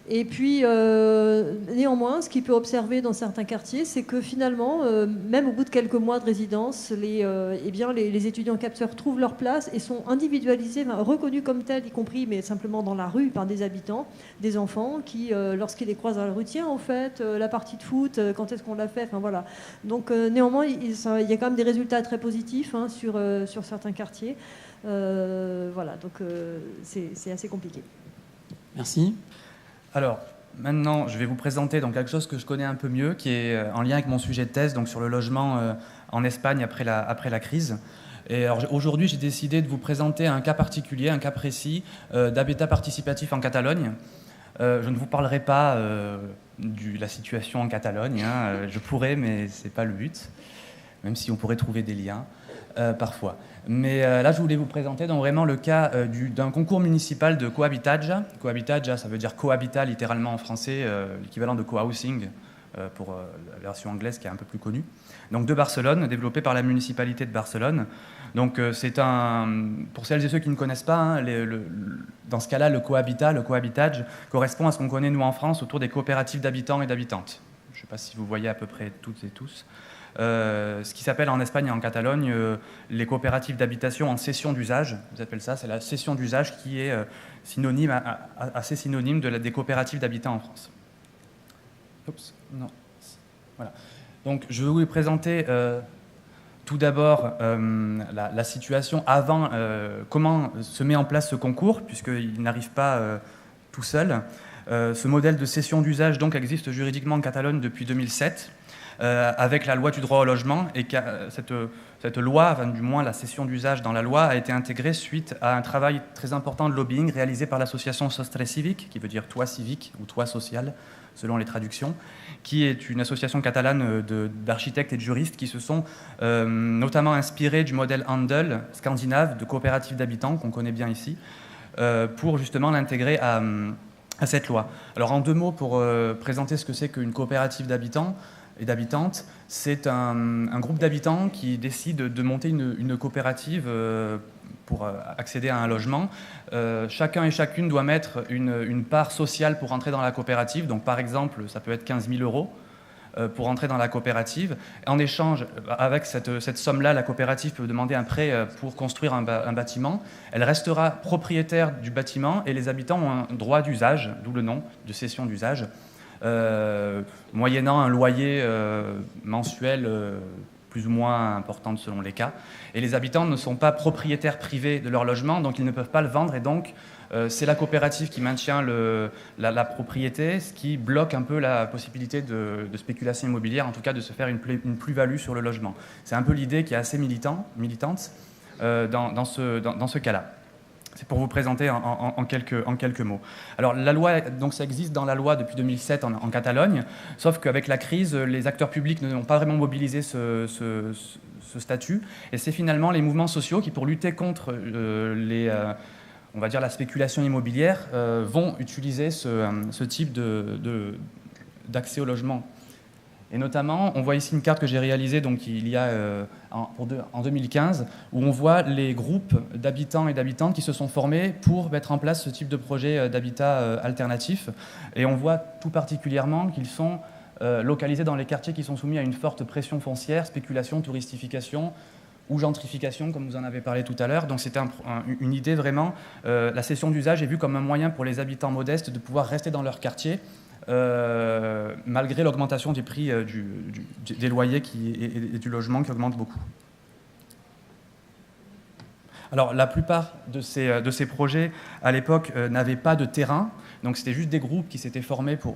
Et puis, néanmoins, ce qu'il peut observer dans certains quartiers, c'est que finalement, même au bout de quelques mois de résidence, les étudiants capteurs trouvent leur place et sont individualisés, reconnus comme tels, y compris, mais simplement dans la rue, par des habitants, des enfants qui, lorsqu'ils les croisent dans la rue, tiens, en fait, la partie de foot, quand est-ce qu'on l'a fait ? Enfin, voilà. Donc, néanmoins, il y a quand même des résultats très positifs sur certains quartiers. Donc c'est assez compliqué. Merci. Alors, maintenant, je vais vous présenter donc quelque chose que je connais un peu mieux, qui est en lien avec mon sujet de thèse, donc sur le logement en Espagne après la crise. Et alors, aujourd'hui, j'ai décidé de vous présenter un cas particulier, un cas précis d'habitat participatif en Catalogne. Je ne vous parlerai pas de la situation en Catalogne. Je pourrais, mais ce n'est pas le but, même si on pourrait trouver des liens parfois. Mais là, je voulais vous présenter donc vraiment le cas d'un concours municipal de cohabitatge. Cohabitatge, ça veut dire cohabitat littéralement en français, l'équivalent de cohousing pour la version anglaise qui est un peu plus connue. Donc de Barcelone, développé par la municipalité de Barcelone. Donc c'est pour celles et ceux qui ne connaissent pas, dans ce cas-là, le cohabitatge correspond à ce qu'on connaît nous en France autour des coopératives d'habitants et d'habitantes. Je ne sais pas si vous voyez à peu près toutes et tous. Ce qui s'appelle en Espagne et en Catalogne les coopératives d'habitation en cession d'usage. Vous appelez ça, c'est la cession d'usage qui est assez synonyme des coopératives d'habitants en France. Oups, non. Voilà. Donc je vais vous présenter tout d'abord la situation avant, comment se met en place ce concours, puisqu'il n'arrive pas tout seul. Ce modèle de cession d'usage donc existe juridiquement en Catalogne depuis 2007. Avec la loi du droit au logement, et cette loi, du moins la cession d'usage dans la loi, a été intégrée suite à un travail très important de lobbying réalisé par l'association Sostre Civic, qui veut dire toit civique ou toit social, selon les traductions, qui est une association catalane d'architectes et de juristes qui se sont notamment inspirés du modèle Handel scandinave de coopérative d'habitants, qu'on connaît bien ici, pour justement l'intégrer à cette loi. Alors en 2 mots, pour présenter ce que c'est qu'une coopérative d'habitants, et d'habitantes, c'est un groupe d'habitants qui décide de monter une coopérative pour accéder à un logement. Chacun et chacune doit mettre une part sociale pour entrer dans la coopérative. Donc par exemple, ça peut être 15 000 € pour entrer dans la coopérative. En échange, avec cette somme-là, la coopérative peut demander un prêt pour construire un bâtiment. Elle restera propriétaire du bâtiment et les habitants ont un droit d'usage, d'où le nom de cession d'usage, moyennant un loyer mensuel plus ou moins important selon les cas. Et les habitants ne sont pas propriétaires privés de leur logement, donc ils ne peuvent pas le vendre, et donc c'est la coopérative qui maintient la propriété, ce qui bloque un peu la possibilité de spéculation immobilière, en tout cas de se faire une plus-value sur le logement. C'est un peu l'idée qui est assez militante dans ce cas-là. C'est pour vous présenter en quelques mots. Alors la loi, donc ça existe dans la loi depuis 2007 en Catalogne, sauf qu'avec la crise, les acteurs publics n'ont pas vraiment mobilisé ce statut, et c'est finalement les mouvements sociaux qui, pour lutter contre on va dire la spéculation immobilière, vont utiliser ce type d'accès au logement. Et notamment, on voit ici une carte que j'ai réalisée donc, il y a, en 2015, où on voit les groupes d'habitants et d'habitantes qui se sont formés pour mettre en place ce type de projet d'habitat alternatif. Et on voit tout particulièrement qu'ils sont localisés dans les quartiers qui sont soumis à une forte pression foncière, spéculation, touristification ou gentrification, comme vous en avez parlé tout à l'heure. Donc c'était une idée vraiment, la cession d'usage est vue comme un moyen pour les habitants modestes de pouvoir rester dans leur quartier, malgré l'augmentation des prix des loyers et du logement qui augmente beaucoup. Alors la plupart de ces projets à l'époque n'avaient pas de terrain, donc c'était juste des groupes qui s'étaient formés pour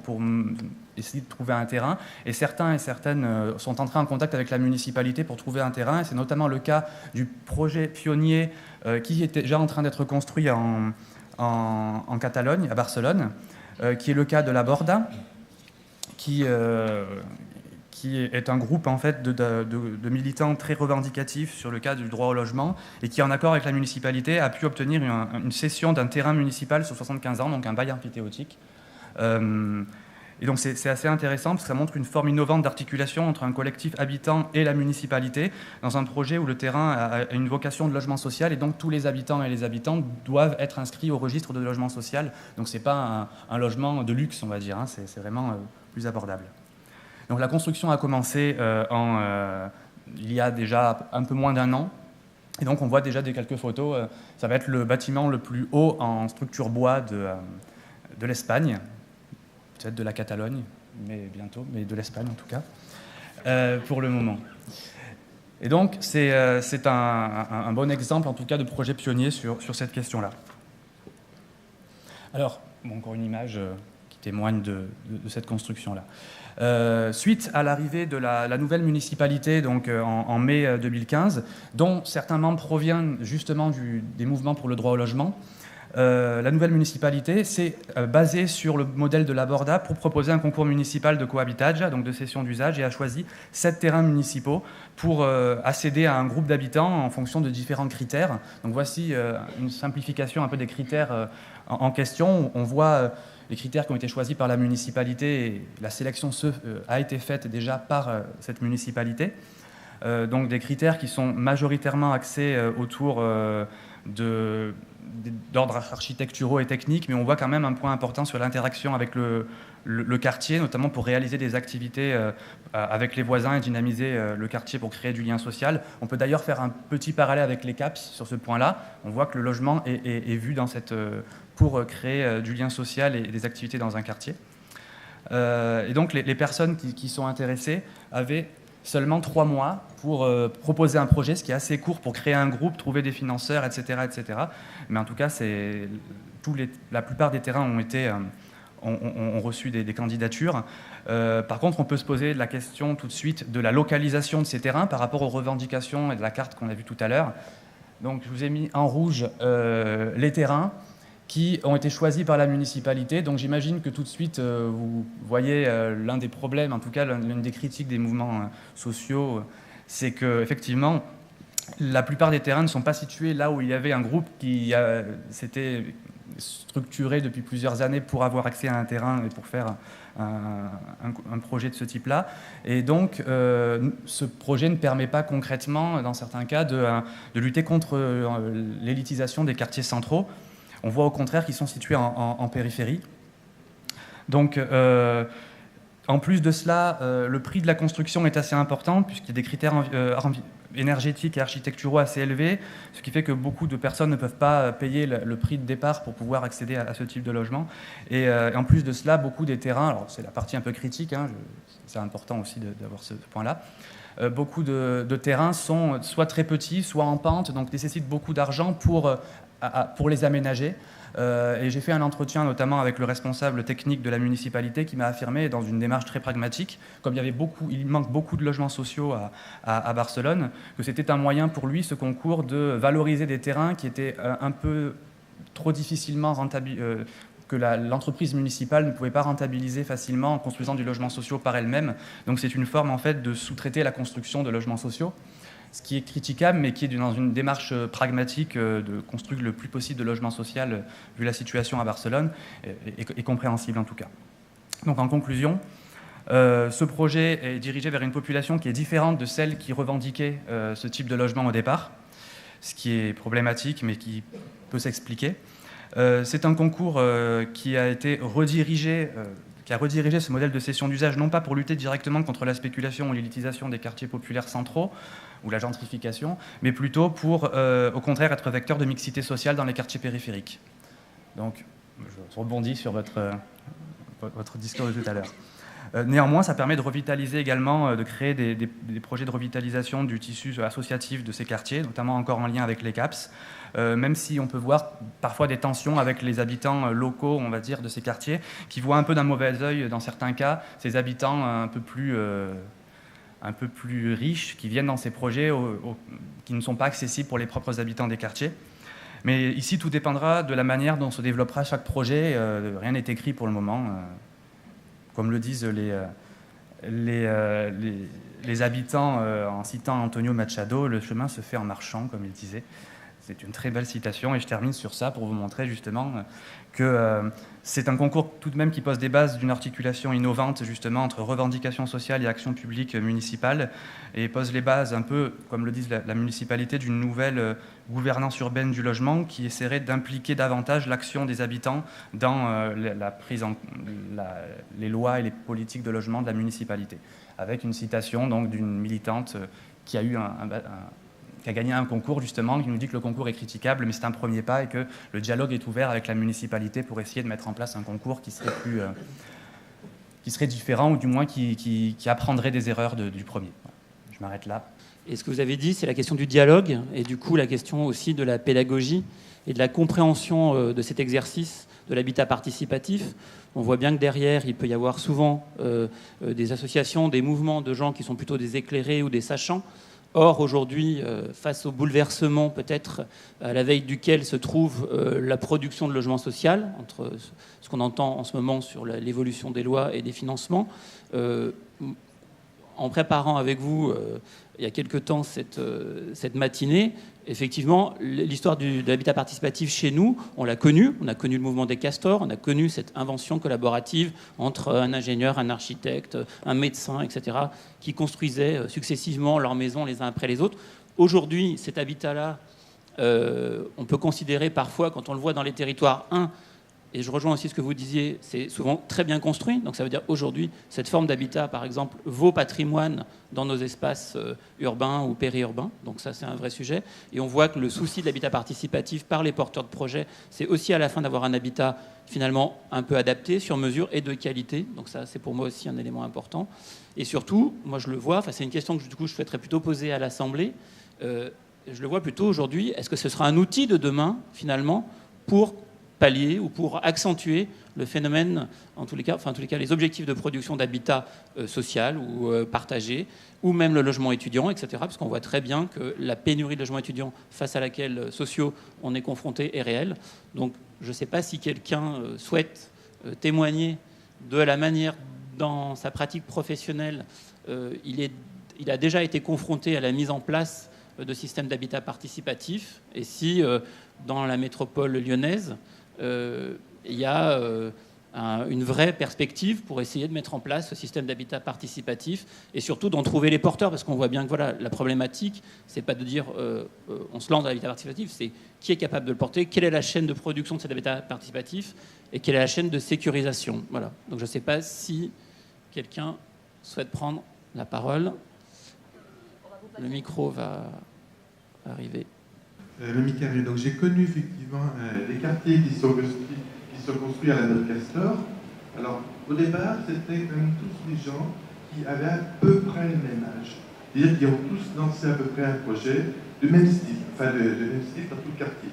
essayer de trouver un terrain, et certains et certaines sont entrés en contact avec la municipalité pour trouver un terrain, et c'est notamment le cas du projet pionnier qui était déjà en train d'être construit en Catalogne, à Barcelone, qui est le cas de la Borda, qui est un groupe en fait, de militants très revendicatifs sur le cas du droit au logement, et qui, en accord avec la municipalité, a pu obtenir une cession d'un terrain municipal sur 75 ans, donc un bail emphytéotique. Et donc c'est assez intéressant parce que ça montre une forme innovante d'articulation entre un collectif habitant et la municipalité dans un projet où le terrain a une vocation de logement social, et donc tous les habitants et les habitantes doivent être inscrits au registre de logement social. Donc c'est pas un logement de luxe, on va dire, hein, c'est vraiment plus abordable. Donc la construction a commencé il y a déjà un peu moins d'1 an. Et donc on voit déjà quelques photos. Ça va être le bâtiment le plus haut en structure bois de l'Espagne, peut-être de la Catalogne, mais bientôt, mais de l'Espagne en tout cas, pour le moment. Et donc c'est un bon exemple en tout cas de projet pionnier sur cette question-là. Alors, encore une image qui témoigne de cette construction-là. Suite à l'arrivée de la nouvelle municipalité donc, en mai 2015, dont certains membres proviennent justement des mouvements pour le droit au logement, la nouvelle municipalité s'est basée sur le modèle de la Borda pour proposer un concours municipal de cohabitage, donc de cession d'usage, et a choisi 7 terrains municipaux pour accéder à un groupe d'habitants en fonction de différents critères. Donc voici une simplification un peu des critères en question. On voit les critères qui ont été choisis par la municipalité, et la sélection a été faite déjà par cette municipalité. Donc des critères qui sont majoritairement axés autour d'ordre architecturaux et techniques, mais on voit quand même un point important sur l'interaction avec le quartier, notamment pour réaliser des activités avec les voisins et dynamiser le quartier pour créer du lien social. On peut d'ailleurs faire un petit parallèle avec les CAPS sur ce point-là. On voit que le logement est vu pour créer du lien social et des activités dans un quartier. Et donc les personnes qui sont intéressées avaient seulement 3 mois pour proposer un projet, ce qui est assez court pour créer un groupe, trouver des financeurs, etc. etc. Mais en tout cas, la plupart des terrains ont reçu des candidatures. Par contre, on peut se poser la question tout de suite de la localisation de ces terrains par rapport aux revendications et de la carte qu'on a vue tout à l'heure. Donc, je vous ai mis en rouge les terrains qui ont été choisis par la municipalité. Donc j'imagine que tout de suite, vous voyez l'un des problèmes, en tout cas l'une des critiques des mouvements sociaux, c'est qu'effectivement, la plupart des terrains ne sont pas situés là où il y avait un groupe qui s'était structuré depuis plusieurs années pour avoir accès à un terrain et pour faire un projet de ce type-là. Et donc, ce projet ne permet pas concrètement, dans certains cas, de lutter contre l'élitisation des quartiers centraux. On voit au contraire qu'ils sont situés en périphérie. Donc, en plus de cela, le prix de la construction est assez important, puisqu'il y a des critères énergétiques et architecturaux assez élevés, ce qui fait que beaucoup de personnes ne peuvent pas payer le prix de départ pour pouvoir accéder à ce type de logement. Et en plus de cela, beaucoup des terrains, alors c'est la partie un peu critique, hein, c'est important aussi d'avoir ce point-là, beaucoup de terrains sont soit très petits, soit en pente, donc nécessitent beaucoup d'argent pour les aménager. Et j'ai fait un entretien notamment avec le responsable technique de la municipalité qui m'a affirmé, dans une démarche très pragmatique, comme il manque beaucoup de logements sociaux à Barcelone, que c'était un moyen pour lui, ce concours, de valoriser des terrains qui étaient un peu trop difficilement rentables, que l'entreprise municipale ne pouvait pas rentabiliser facilement en construisant du logement social par elle-même. Donc c'est une forme en fait de sous-traiter la construction de logements sociaux, ce qui est critiquable, mais qui est dans une démarche pragmatique de construire le plus possible de logements sociaux, vu la situation à Barcelone, et compréhensible en tout cas. Donc en conclusion, ce projet est dirigé vers une population qui est différente de celle qui revendiquait ce type de logement au départ, ce qui est problématique, mais qui peut s'expliquer. C'est un concours qui a été redirigé, qui a redirigé ce modèle de cession d'usage, non pas pour lutter directement contre la spéculation ou l'élitisation des quartiers populaires centraux, ou la gentrification, mais plutôt pour, au contraire, être vecteur de mixité sociale dans les quartiers périphériques. Donc, je rebondis sur votre discours de tout à l'heure. Néanmoins, ça permet de revitaliser également, de créer des projets de revitalisation du tissu associatif de ces quartiers, notamment encore en lien avec les CAPS, même si on peut voir parfois des tensions avec les habitants locaux, on va dire, de ces quartiers, qui voient un peu d'un mauvais œil, dans certains cas, ces habitants un peu plus riches qui viennent dans ces projets qui ne sont pas accessibles pour les propres habitants des quartiers. Mais ici, tout dépendra de la manière dont se développera chaque projet. Rien n'est écrit pour le moment. Comme le disent les habitants en citant Antonio Machado, le chemin se fait en marchant, comme il disait. C'est une très belle citation et je termine sur ça pour vous montrer justement que c'est un concours tout de même qui pose des bases d'une articulation innovante justement entre revendications sociales et action publique municipale et pose les bases un peu, comme le dit la municipalité, d'une nouvelle gouvernance urbaine du logement qui essaierait d'impliquer davantage l'action des habitants dans les lois et les politiques de logement de la municipalité. Avec une citation donc d'une militante qui a eu qui a gagné un concours justement, qui nous dit que le concours est critiquable, mais c'est un premier pas et que le dialogue est ouvert avec la municipalité pour essayer de mettre en place un concours qui serait différent ou du moins qui apprendrait des erreurs du premier. Je m'arrête là. Et ce que vous avez dit, c'est la question du dialogue et du coup la question aussi de la pédagogie et de la compréhension de cet exercice de l'habitat participatif. On voit bien que derrière, il peut y avoir souvent des associations, des mouvements de gens qui sont plutôt des éclairés ou des sachants. Or, aujourd'hui, face au bouleversement peut-être à la veille duquel se trouve la production de logement social, entre ce qu'on entend en ce moment sur l'évolution des lois et des financements, en préparant avec vous, il y a quelque temps, cette matinée, effectivement, l'histoire de l'habitat participatif chez nous, on l'a connue. On a connu le mouvement des castors, on a connu cette invention collaborative entre un ingénieur, un architecte, un médecin, etc., qui construisaient successivement leurs maisons les uns après les autres. Aujourd'hui, cet habitat-là, on peut considérer parfois, quand on le voit dans les territoires, et je rejoins aussi ce que vous disiez, c'est souvent très bien construit. Donc ça veut dire aujourd'hui, cette forme d'habitat, par exemple, vaut patrimoine dans nos espaces urbains ou périurbains. Donc ça, c'est un vrai sujet. Et on voit que le souci de l'habitat participatif par les porteurs de projets, c'est aussi à la fin d'avoir un habitat finalement un peu adapté, sur mesure et de qualité. Donc ça, c'est pour moi aussi un élément important. Et surtout, moi je le vois, c'est une question que du coup, je souhaiterais plutôt poser à l'Assemblée. Je le vois plutôt aujourd'hui, est-ce que ce sera un outil de demain, finalement, pour pallier ou pour accentuer le phénomène, en tous les cas, les objectifs de production d'habitat social ou partagé, ou même le logement étudiant, etc. Parce qu'on voit très bien que la pénurie de logements étudiants face à laquelle sociaux on est confronté est réelle. Donc je ne sais pas si quelqu'un souhaite témoigner de la manière dans sa pratique professionnelle il a déjà été confronté à la mise en place de systèmes d'habitat participatif et si dans la métropole lyonnaise il y a une vraie perspective pour essayer de mettre en place ce système d'habitat participatif et surtout d'en trouver les porteurs, parce qu'on voit bien que voilà, la problématique, c'est pas de dire on se lance dans l'habitat participatif, c'est qui est capable de le porter, quelle est la chaîne de production de cet habitat participatif et quelle est la chaîne de sécurisation. Voilà. Donc je ne sais pas si quelqu'un souhaite prendre la parole. Le micro va arriver. Rémi Carré, donc j'ai connu effectivement les quartiers qui sont construits à la Note Castor. Alors au départ, c'était quand même tous des gens qui avaient à peu près le même âge. C'est-à-dire qu'ils ont tous lancé à peu près un projet de même style, enfin de même style dans tout le quartier.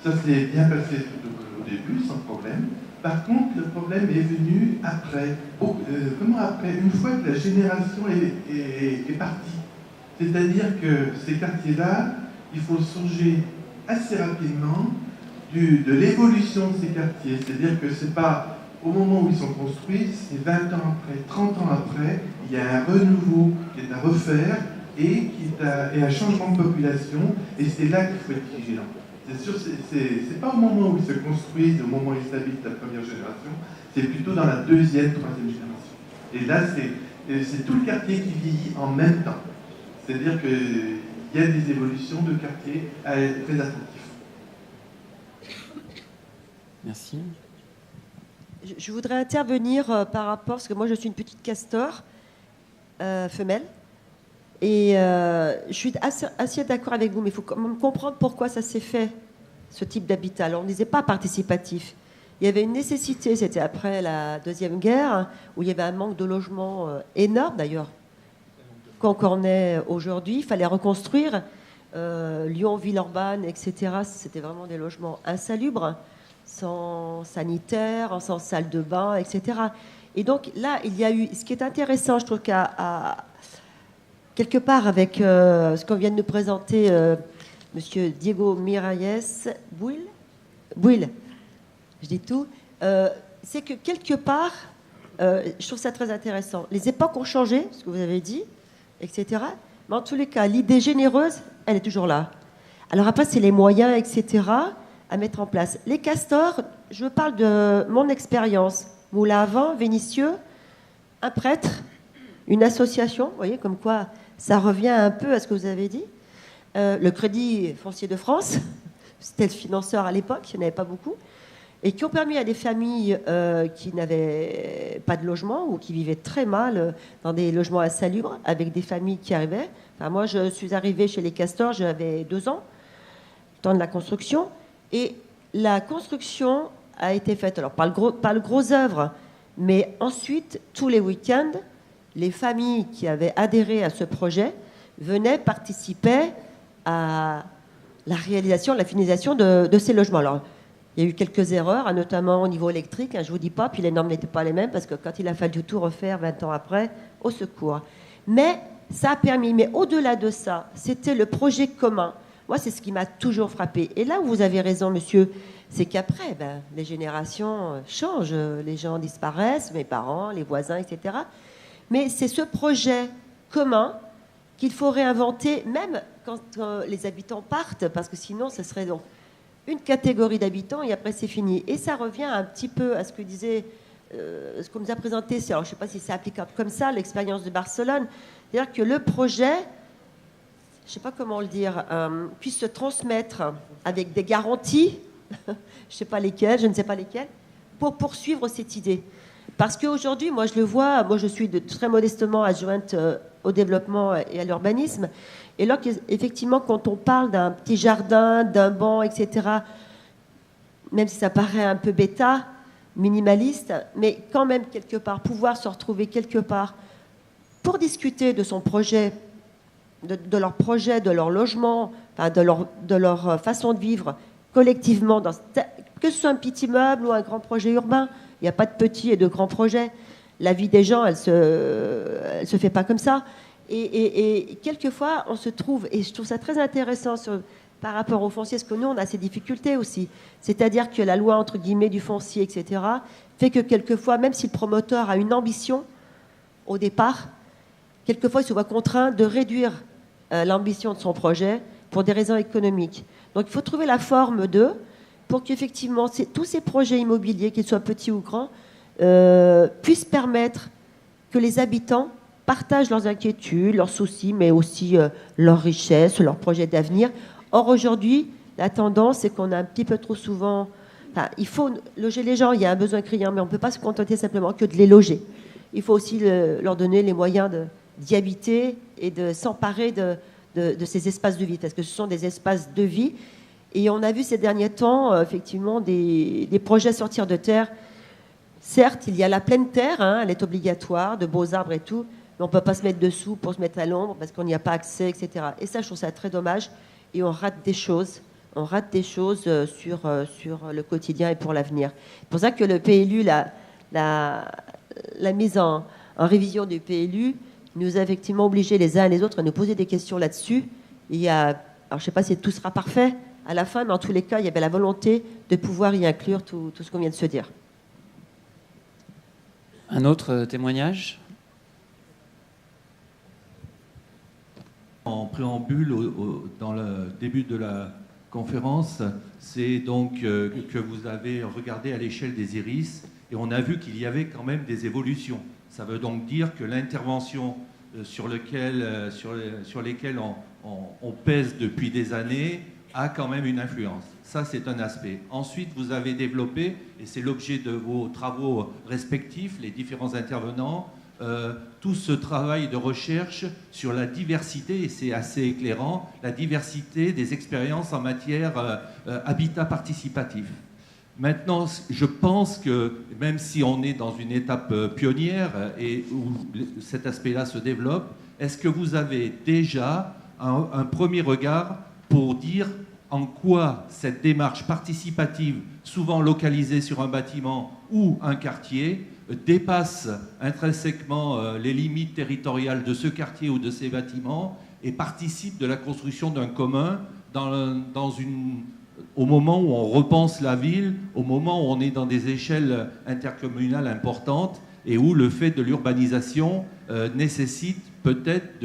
Ça s'est bien passé tout au début, sans problème. Par contre, le problème est venu après, vraiment après, une fois que la génération est partie. C'est-à-dire que ces quartiers-là, il faut songer assez rapidement de l'évolution de ces quartiers. C'est-à-dire que ce n'est pas au moment où ils sont construits, c'est 20 ans après, 30 ans après, il y a un renouveau qui est à refaire et un changement de population, et c'est là qu'il faut être vigilant. C'est sûr, c'est pas au moment où ils se construisent, au moment où ils habitent la première génération, c'est plutôt dans la deuxième, troisième génération. Et là, c'est tout le quartier qui vieillit en même temps. C'est-à-dire qu'il y a des évolutions de quartier très attentifs. Merci. Je voudrais intervenir par rapport, parce que moi je suis une petite castor femelle, et je suis assez d'accord avec vous, mais il faut quand même comprendre pourquoi ça s'est fait, ce type d'habitat. Alors on ne disait pas participatif. Il y avait une nécessité, c'était après la Deuxième Guerre, où il y avait un manque de logement énorme d'ailleurs, qu'on connaît aujourd'hui. Il fallait reconstruire Lyon, Villeurbanne, etc. C'était vraiment des logements insalubres, sans sanitaire, sans salle de bain, etc. Et donc là, il y a eu, ce qui est intéressant, je trouve quelque part avec ce qu'on vient de nous présenter, Monsieur Diego Miralles Buil, je dis tout, c'est que quelque part, je trouve ça très intéressant. Les époques ont changé, ce que vous avez dit, etc. Mais en tous les cas, l'idée généreuse, elle est toujours là. Alors après, c'est les moyens, etc., à mettre en place. Les castors, je parle de mon expérience. Moulin à vent, Vénissieux, un prêtre, une association, vous voyez, comme quoi ça revient un peu à ce que vous avez dit. Le Crédit Foncier de France, c'était le financeur à l'époque, il n'y en avait pas beaucoup, et qui ont permis à des familles qui n'avaient pas de logement ou qui vivaient très mal dans des logements insalubres, avec des familles qui arrivaient. Enfin, moi, je suis arrivée chez les castors, j'avais 2 ans, temps de la construction, et la construction a été faite, alors pas le gros œuvre, mais ensuite, tous les week-ends, les familles qui avaient adhéré à ce projet venaient participer à la réalisation, la finalisation de ces logements. Alors, il y a eu quelques erreurs, notamment au niveau électrique, je ne vous dis pas, puis les normes n'étaient pas les mêmes, parce que quand il a fallu tout refaire 20 ans après, au secours. Mais ça a permis, mais au-delà de ça, c'était le projet commun. Moi, c'est ce qui m'a toujours frappé. Et là où vous avez raison, monsieur, c'est qu'après, les générations changent, les gens disparaissent, mes parents, les voisins, etc. Mais c'est ce projet commun qu'il faut réinventer, même quand les habitants partent, parce que sinon, ce serait donc une catégorie d'habitants et après, c'est fini. Et ça revient un petit peu à ce que disait, ce qu'on nous a présenté, alors je ne sais pas si c'est applicable comme ça, l'expérience de Barcelone, c'est-à-dire que le projet, je ne sais pas comment le dire, puisse se transmettre avec des garanties, je ne sais pas lesquelles, pour poursuivre cette idée. Parce qu'aujourd'hui, moi je le vois, moi je suis très modestement adjointe au développement et à l'urbanisme, et là, effectivement, quand on parle d'un petit jardin, d'un banc, etc., même si ça paraît un peu bêta, minimaliste, mais quand même quelque part, pouvoir se retrouver quelque part pour discuter de son projet, de leur projet, de leur logement, enfin de leur façon de vivre collectivement, que ce soit un petit immeuble ou un grand projet urbain. Il n'y a pas de petits et de grands projets. La vie des gens, elle se fait pas comme ça. Et quelquefois, on se trouve, et je trouve ça très intéressant par rapport au foncier, parce que nous, on a ces difficultés aussi. C'est-à-dire que la loi, entre guillemets, du foncier, etc., fait que quelquefois, même si le promoteur a une ambition au départ, quelquefois, il se voit contraint de réduire l'ambition de son projet pour des raisons économiques. Donc, il faut trouver la forme pour qu'effectivement tous ces projets immobiliers, qu'ils soient petits ou grands, puissent permettre que les habitants partagent leurs inquiétudes, leurs soucis, mais aussi leurs richesses, leurs projets d'avenir. Or, aujourd'hui, la tendance, c'est qu'on a un petit peu trop souvent... Enfin, il faut loger les gens, il y a un besoin criant, mais on ne peut pas se contenter simplement que de les loger. Il faut aussi leur donner les moyens d'y habiter et de s'emparer de ces espaces de vie, parce que ce sont des espaces de vie. Et on a vu ces derniers temps, effectivement, des projets sortir de terre. Certes, il y a la pleine terre, hein, elle est obligatoire, de beaux arbres et tout, mais on ne peut pas se mettre dessous pour se mettre à l'ombre parce qu'on n'y a pas accès, etc. Et ça, je trouve ça très dommage. Et on rate des choses. On rate des choses sur le quotidien et pour l'avenir. C'est pour ça que le PLU, la mise en révision du PLU, nous a effectivement obligés les uns et les autres à nous poser des questions là-dessus. Alors, je ne sais pas si tout sera parfait à la fin, mais en tous les cas, il y avait la volonté de pouvoir y inclure tout ce qu'on vient de se dire. Un autre témoignage ? En préambule, dans le début de la conférence, c'est donc que vous avez regardé à l'échelle des iris et on a vu qu'il y avait quand même des évolutions. Ça veut donc dire que l'intervention sur lesquelles on pèse depuis des années a quand même une influence. Ça, c'est un aspect. Ensuite, vous avez développé, et c'est l'objet de vos travaux respectifs, les différents intervenants, tout ce travail de recherche sur la diversité, et c'est assez éclairant, la diversité des expériences en matière habitat participatif. Maintenant, je pense que même si on est dans une étape pionnière et où cet aspect-là se développe, est-ce que vous avez déjà un premier regard pour dire en quoi cette démarche participative, souvent localisée sur un bâtiment ou un quartier, dépasse intrinsèquement les limites territoriales de ce quartier ou de ces bâtiments et participe de la construction d'un commun au moment où on repense la ville, au moment où on est dans des échelles intercommunales importantes et où le fait de l'urbanisation nécessite peut-être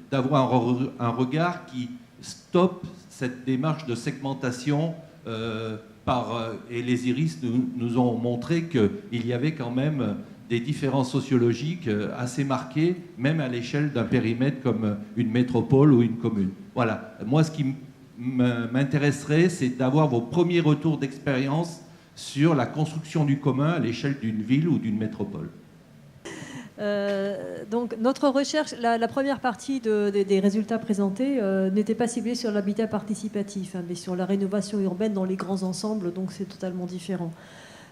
d'avoir un regard qui stoppe cette démarche de segmentation et les iris nous ont montré qu'il y avait quand même des différences sociologiques assez marquées, même à l'échelle d'un périmètre comme une métropole ou une commune. Voilà. Moi, ce qui m'intéresserait, c'est d'avoir vos premiers retours d'expérience sur la construction du commun à l'échelle d'une ville ou d'une métropole. Donc notre recherche, la première partie des résultats présentés n'était pas ciblée sur l'habitat participatif, hein, mais sur la rénovation urbaine dans les grands ensembles, donc c'est totalement différent.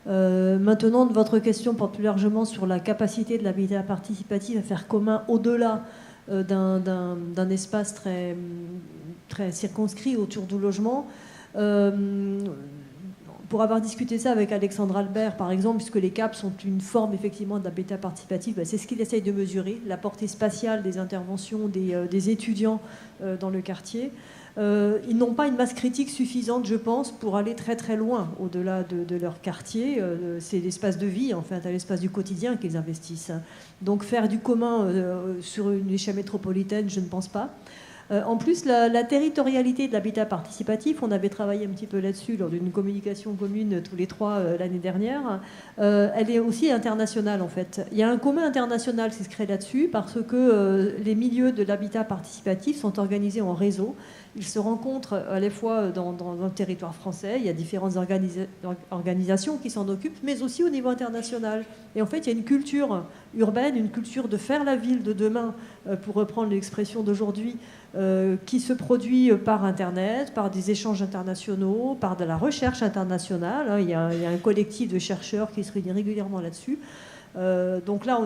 Maintenant, votre question porte plus largement sur la capacité de l'habitat participatif à faire commun au-delà d'un espace très, très circonscrit autour du logement. Pour avoir discuté ça avec Alexandre Albert, par exemple, puisque les CAP sont une forme effectivement d'habitat participatif, c'est ce qu'il essaye de mesurer, la portée spatiale des interventions des étudiants dans le quartier. Ils n'ont pas une masse critique suffisante, je pense, pour aller très très loin au-delà de leur quartier. C'est l'espace de vie, en fait, l'espace du quotidien qu'ils investissent. Donc faire du commun sur une échelle métropolitaine, je ne pense pas. En plus, la territorialité de l'habitat participatif, on avait travaillé un petit peu là-dessus lors d'une communication commune tous les trois l'année dernière, elle est aussi internationale en fait. Il y a un commun international qui se crée là-dessus parce que les milieux de l'habitat participatif sont organisés en réseau. Ils se rencontrent à la fois dans le territoire français, il y a différentes organisations qui s'en occupent, mais aussi au niveau international. Et en fait, il y a une culture urbaine, une culture de faire la ville de demain, pour reprendre l'expression d'aujourd'hui, qui se produit par Internet, par des échanges internationaux, par de la recherche internationale. Il y a un collectif de chercheurs qui se réunit régulièrement là-dessus. Donc là,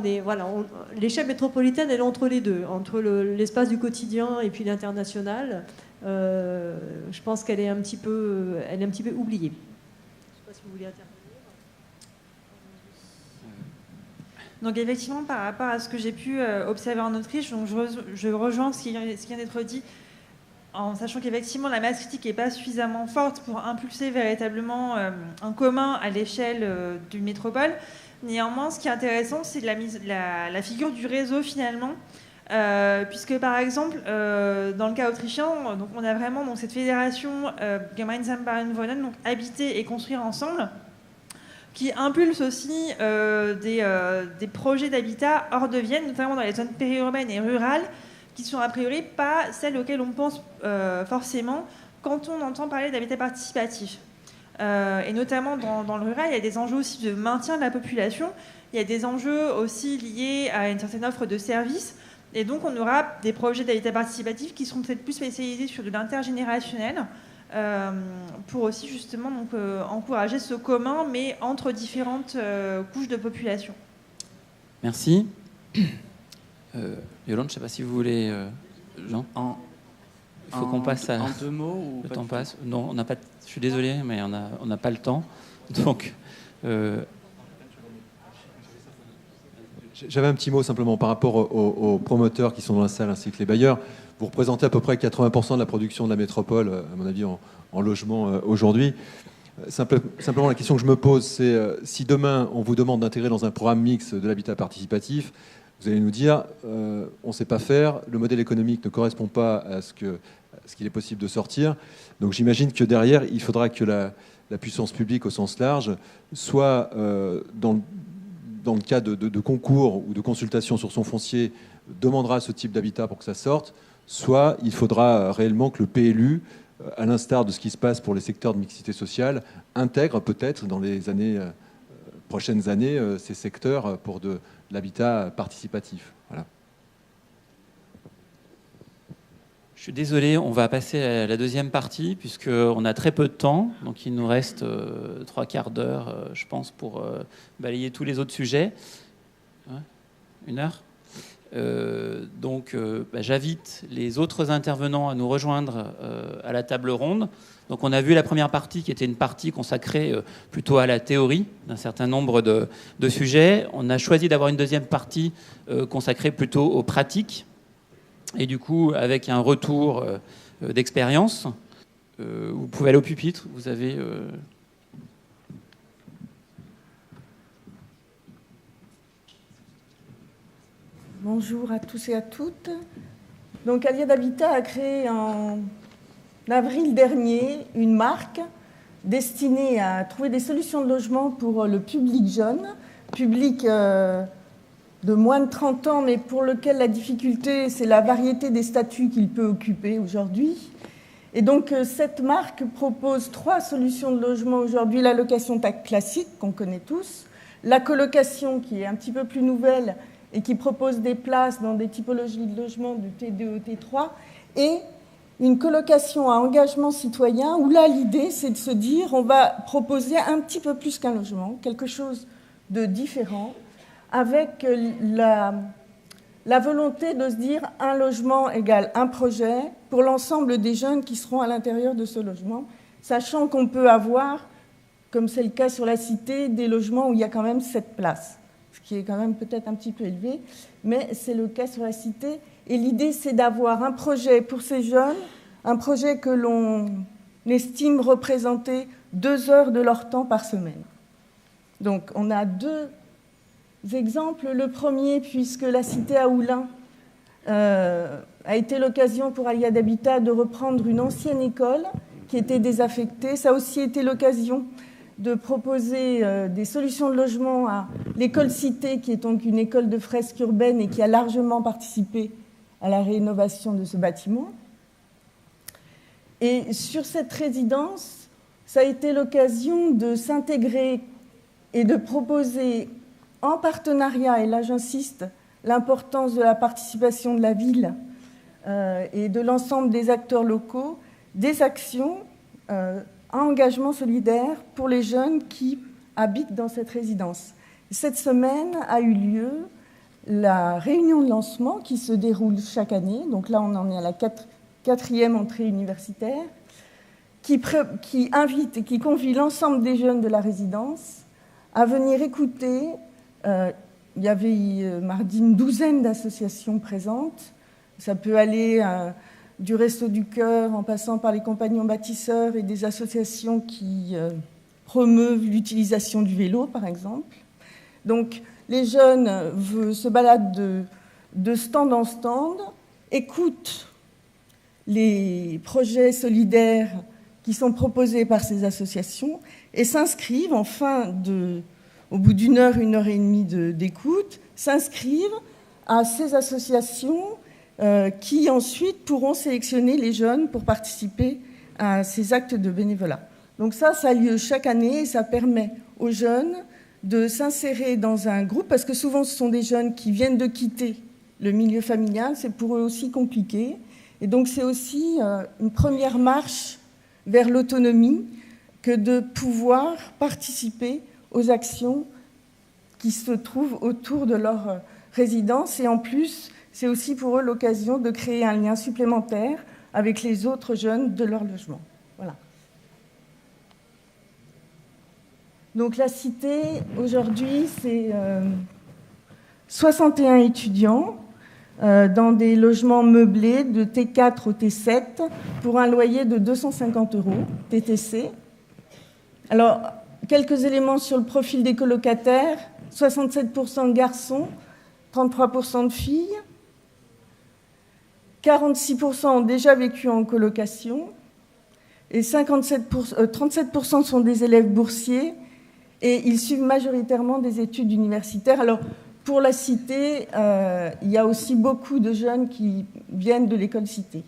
l'échelle métropolitaine, elle est entre les deux, entre l'espace du quotidien et puis l'international. Je pense qu'elle est un petit peu oubliée. Je ne sais pas si vous voulez intervenir. Donc effectivement, par rapport à ce que j'ai pu observer en Autriche, donc je rejoins ce qui vient d'être dit, en sachant qu'effectivement la masse critique n'est pas suffisamment forte pour impulser véritablement un commun à l'échelle d'une métropole. Néanmoins, ce qui est intéressant, c'est la figure du réseau finalement, puisque par exemple, dans le cas autrichien, donc on a vraiment donc, cette fédération Gemeinsam bauen wohnen, donc habiter et construire ensemble, qui impulse aussi des projets d'habitat hors de Vienne, notamment dans les zones périurbaines et rurales, qui sont a priori pas celles auxquelles on pense forcément quand on entend parler d'habitat participatif. Et notamment dans le rural, il y a des enjeux aussi de maintien de la population, il y a des enjeux aussi liés à une certaine offre de services, et donc on aura des projets d'habitat participatif qui seront peut-être plus spécialisés sur de l'intergénérationnel, pour aussi justement donc, encourager ce commun, mais entre différentes couches de population. Merci. Yolande, je ne sais pas si vous voulez... Jean, il faut qu'on passe à... En 2 mots ou le temps passe. Non, on n'a pas... Je suis désolé, mais on n'a pas le temps. Donc... J'avais un petit mot simplement par rapport aux promoteurs qui sont dans la salle ainsi que les bailleurs. Vous représentez à peu près 80% de la production de la métropole, à mon avis, en logement aujourd'hui. Simplement, la question que je me pose, c'est si demain on vous demande d'intégrer dans un programme mixte de l'habitat participatif, vous allez nous dire on ne sait pas faire, le modèle économique ne correspond pas à ce qu'il est possible de sortir. Donc j'imagine que derrière, il faudra que la puissance publique au sens large soit dans le cas de concours ou de consultation sur son foncier, demandera ce type d'habitat pour que ça sorte, soit il faudra réellement que le PLU, à l'instar de ce qui se passe pour les secteurs de mixité sociale, intègre peut-être dans les prochaines années ces secteurs pour de l'habitat participatif. Voilà. Je suis désolé, on va passer à la deuxième partie, puisqu'on a très peu de temps. Donc il nous reste 3/4 d'heure, je pense, pour balayer tous les autres sujets. 1 heure. J'invite les autres intervenants à nous rejoindre à la table ronde. Donc on a vu la première partie qui était une partie consacrée plutôt à la théorie d'un certain nombre de sujets. On a choisi d'avoir une deuxième partie consacrée plutôt aux pratiques. Et du coup, avec un retour d'expérience, vous pouvez aller au pupitre. Vous avez... Bonjour à tous et à toutes. Donc, Aliade Habitat a créé en avril dernier une marque destinée à trouver des solutions de logement pour le public jeune, public de moins de 30 ans, mais pour lequel la difficulté, c'est la variété des statuts qu'il peut occuper aujourd'hui. Et donc, cette marque propose 3 solutions de logement aujourd'hui. La location classique, qu'on connaît tous, la colocation, qui est un petit peu plus nouvelle et qui propose des places dans des typologies de logement du T2 au T3, et une colocation à engagement citoyen, où là, l'idée, c'est de se dire, on va proposer un petit peu plus qu'un logement, quelque chose de différent, avec la volonté de se dire un logement égale un projet pour l'ensemble des jeunes qui seront à l'intérieur de ce logement, sachant qu'on peut avoir, comme c'est le cas sur la Cité, des logements où il y a quand même 7 places, ce qui est quand même peut-être un petit peu élevé, mais c'est le cas sur la Cité. Et l'idée, c'est d'avoir un projet pour ces jeunes, un projet que l'on estime représenter 2 heures de leur temps par semaine. Donc, on a 2 exemples. Le premier, puisque la Cité à Oulin a été l'occasion pour Aliade Habitat de reprendre une ancienne école qui était désaffectée. Ça a aussi été l'occasion de proposer des solutions de logement à l'école Cité, qui est donc une école de fresques urbaines et qui a largement participé à la rénovation de ce bâtiment. Et sur cette résidence, ça a été l'occasion de s'intégrer et de proposer en partenariat, et là j'insiste, l'importance de la participation de la ville et de l'ensemble des acteurs locaux, des actions à engagement solidaire pour les jeunes qui habitent dans cette résidence. Cette semaine a eu lieu la réunion de lancement qui se déroule chaque année, donc là on en est à la 4e entrée universitaire, qui invite et qui convie l'ensemble des jeunes de la résidence à venir écouter. Il y avait mardi une 12aine d'associations présentes. Ça peut aller du Resto du Cœur en passant par les compagnons bâtisseurs et des associations qui promeuvent l'utilisation du vélo, par exemple. Donc, les jeunes se baladent de stand en stand, écoute les projets solidaires qui sont proposés par ces associations et s'inscrivent au bout d'une heure et demie d'écoute, s'inscrivent à ces associations qui ensuite pourront sélectionner les jeunes pour participer à ces actes de bénévolat. Donc ça a lieu chaque année et ça permet aux jeunes de s'insérer dans un groupe, parce que souvent ce sont des jeunes qui viennent de quitter le milieu familial, c'est pour eux aussi compliqué. Et donc c'est aussi une première marche vers l'autonomie que de pouvoir participer aux actions qui se trouvent autour de leur résidence. Et en plus, c'est aussi pour eux l'occasion de créer un lien supplémentaire avec les autres jeunes de leur logement. Voilà. Donc la cité, aujourd'hui, c'est 61 étudiants dans des logements meublés de T4 au T7 pour un loyer de 250 € TTC. Alors, quelques éléments sur le profil des colocataires. 67% de garçons, 33% de filles. 46% ont déjà vécu en colocation. Et 37% sont des élèves boursiers. Et ils suivent majoritairement des études universitaires. Alors, pour la cité, il y a aussi beaucoup de jeunes qui viennent de l'école cité.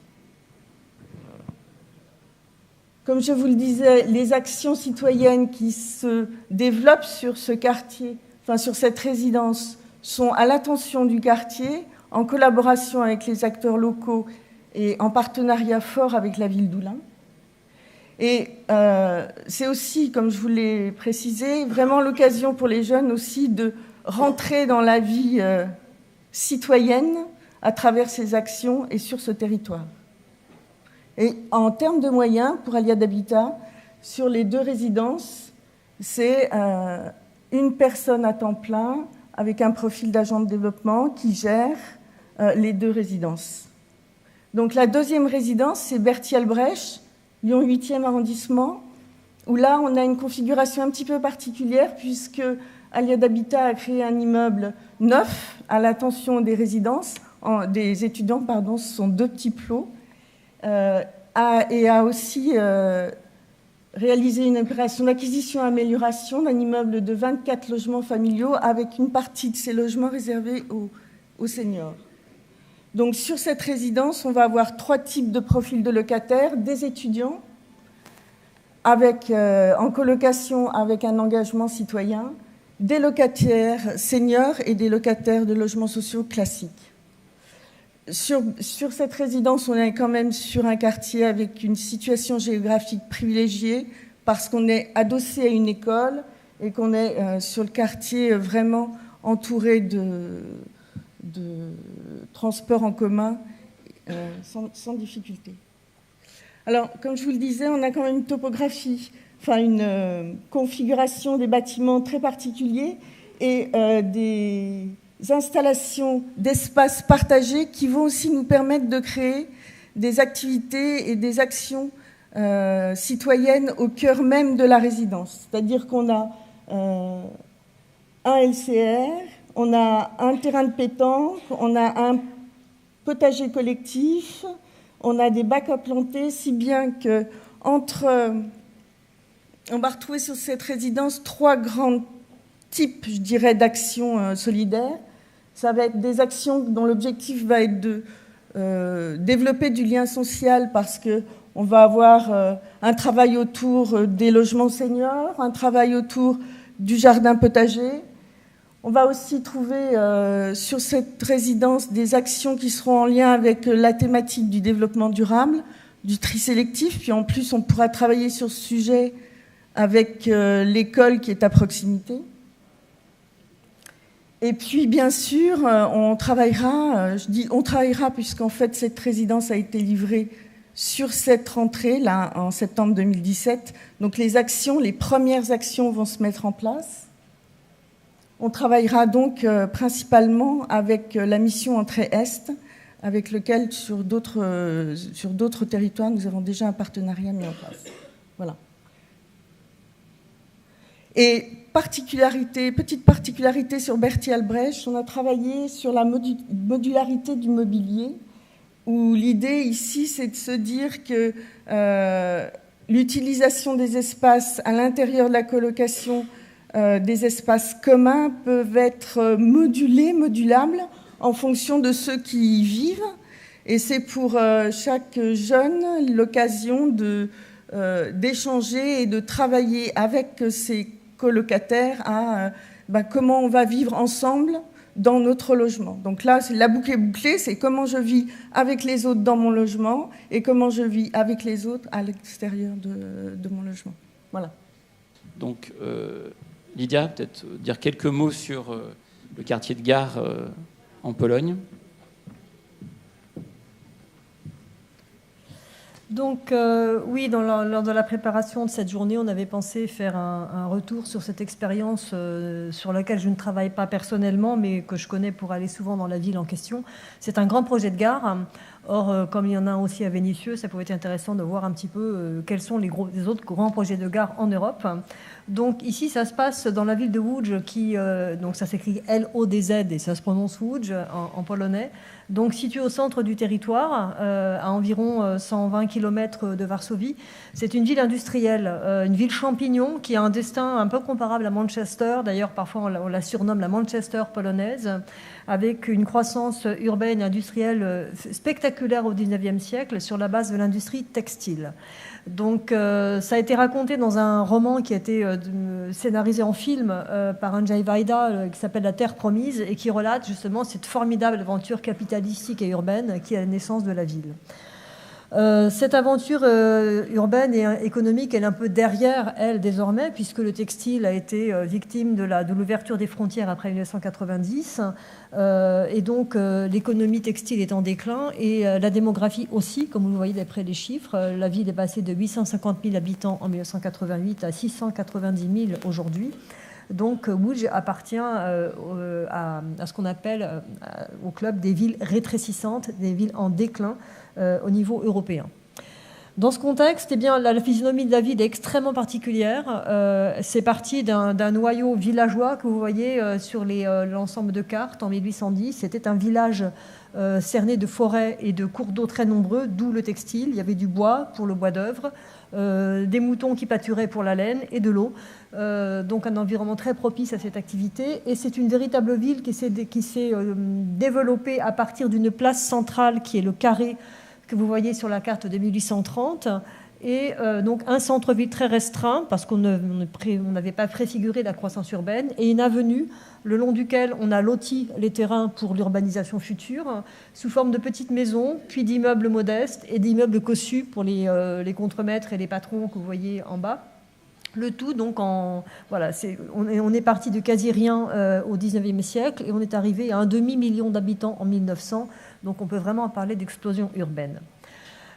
Comme je vous le disais, les actions citoyennes qui se développent sur ce quartier, enfin sur cette résidence, sont à l'attention du quartier, en collaboration avec les acteurs locaux et en partenariat fort avec la ville d'Oulin. Et c'est aussi, comme je vous l'ai précisé, vraiment l'occasion pour les jeunes aussi de rentrer dans la vie citoyenne à travers ces actions et sur ce territoire. Et en termes de moyens, pour Aliade d'Habitat, sur les 2 résidences, c'est une personne à temps plein avec un profil d'agent de développement qui gère les 2 résidences. Donc la 2e résidence, c'est Berthier-Albrecht, Lyon 8e arrondissement, où là, on a une configuration un petit peu particulière puisque Aliade d'Habitat a créé un immeuble neuf à l'attention des résidences, des étudiants, pardon, ce sont 2 petits plots, et a aussi réalisé une opération d'acquisition-amélioration d'un immeuble de 24 logements familiaux avec une partie de ces logements réservés aux seniors. Donc sur cette résidence, on va avoir 3 types de profils de locataires, des étudiants en colocation avec un engagement citoyen, des locataires seniors et des locataires de logements sociaux classiques. Sur cette résidence, on est quand même sur un quartier avec une situation géographique privilégiée parce qu'on est adossé à une école et qu'on est sur le quartier vraiment entouré de transports en commun sans difficulté. Alors, comme je vous le disais, on a quand même une topographie, une configuration des bâtiments très particuliers et des installations d'espaces partagés qui vont aussi nous permettre de créer des activités et des actions citoyennes au cœur même de la résidence. C'est-à-dire qu'on a un LCR, on a un terrain de pétanque, on a un potager collectif, on a des bacs à planter, si bien que on va retrouver sur cette résidence 3 grands types, je dirais, d'actions solidaires. Ça va être des actions dont l'objectif va être de développer du lien social parce qu'on va avoir un travail autour des logements seniors, un travail autour du jardin potager. On va aussi trouver sur cette résidence des actions qui seront en lien avec la thématique du développement durable, du tri sélectif. Puis en plus, on pourra travailler sur ce sujet avec l'école qui est à proximité. Et puis, bien sûr, on travaillera, je dis on travaillera puisqu'en fait, cette résidence a été livrée sur cette rentrée, là, en septembre 2017. Donc les premières actions vont se mettre en place. On travaillera donc principalement avec la mission Entrée-Est, avec lequel, sur d'autres territoires, nous avons déjà un partenariat mis en place. Voilà. Et petite particularité sur Bertie Albrecht, on a travaillé sur la modularité du mobilier, où l'idée ici, c'est de se dire que l'utilisation des espaces à l'intérieur de la colocation, des espaces communs, peuvent être modulables en fonction de ceux qui y vivent. Et c'est pour chaque jeune l'occasion d'échanger et de travailler avec ses colocataires à comment on va vivre ensemble dans notre logement. Donc là, la boucle est bouclée, c'est comment je vis avec les autres dans mon logement et comment je vis avec les autres à l'extérieur de mon logement. Voilà. Donc, Lydia, peut-être dire quelques mots sur le quartier de Gare en Pologne. Donc oui, lors de la préparation de cette journée, on avait pensé faire un retour sur cette expérience sur laquelle je ne travaille pas personnellement, mais que je connais pour aller souvent dans la ville en question. C'est un grand projet de gare. Or, comme il y en a un aussi à Vénissieux, ça pouvait être intéressant de voir un petit peu quels sont les autres grands projets de gare en Europe. Donc ici, ça se passe dans la ville de Łódź, donc ça s'écrit L-O-D-Z et ça se prononce Łódź en polonais. Donc situé au centre du territoire, à environ 120 km de Varsovie. C'est une ville industrielle, une ville champignon qui a un destin un peu comparable à Manchester. D'ailleurs, parfois on la surnomme la Manchester polonaise, avec une croissance urbaine et industrielle spectaculaire au XIXe siècle sur la base de l'industrie textile. Donc ça a été raconté dans un roman qui a été scénarisé en film par Andrzej Wajda qui s'appelle La Terre Promise et qui relate justement cette formidable aventure capitalistique et urbaine qui est la naissance de la ville. Cette aventure urbaine et économique, elle est un peu derrière elle désormais, puisque le textile a été victime de l'ouverture des frontières après 1990, et donc l'économie textile est en déclin, et la démographie aussi, comme vous le voyez d'après les chiffres. La ville est passée de 850 000 habitants en 1988 à 690 000 aujourd'hui. Donc Łódź appartient à ce qu'on appelle au club des villes rétrécissantes, des villes en déclin au niveau européen. Dans ce contexte, eh bien, la physionomie de la ville est extrêmement particulière. C'est parti d'un noyau villageois que vous voyez sur l'ensemble de cartes en 1810. C'était un village cerné de forêts et de cours d'eau très nombreux, d'où le textile. Il y avait du bois pour le bois d'œuvre, des moutons qui pâturaient pour la laine et de l'eau. Donc un environnement très propice à cette activité. Et c'est une véritable ville qui s'est développée à partir d'une place centrale qui est le carré que vous voyez sur la carte de 1830, et donc un centre-ville très restreint, parce qu'on n'avait pas préfiguré la croissance urbaine, et une avenue le long duquel on a loti les terrains pour l'urbanisation future, sous forme de petites maisons, puis d'immeubles modestes, et d'immeubles cossus pour les contremaîtres et les patrons que vous voyez en bas. Le tout, donc, on est parti de quasi rien au XIXe siècle, et on est arrivé à 1 demi-million d'habitants en 1900, donc on peut vraiment parler d'explosion urbaine.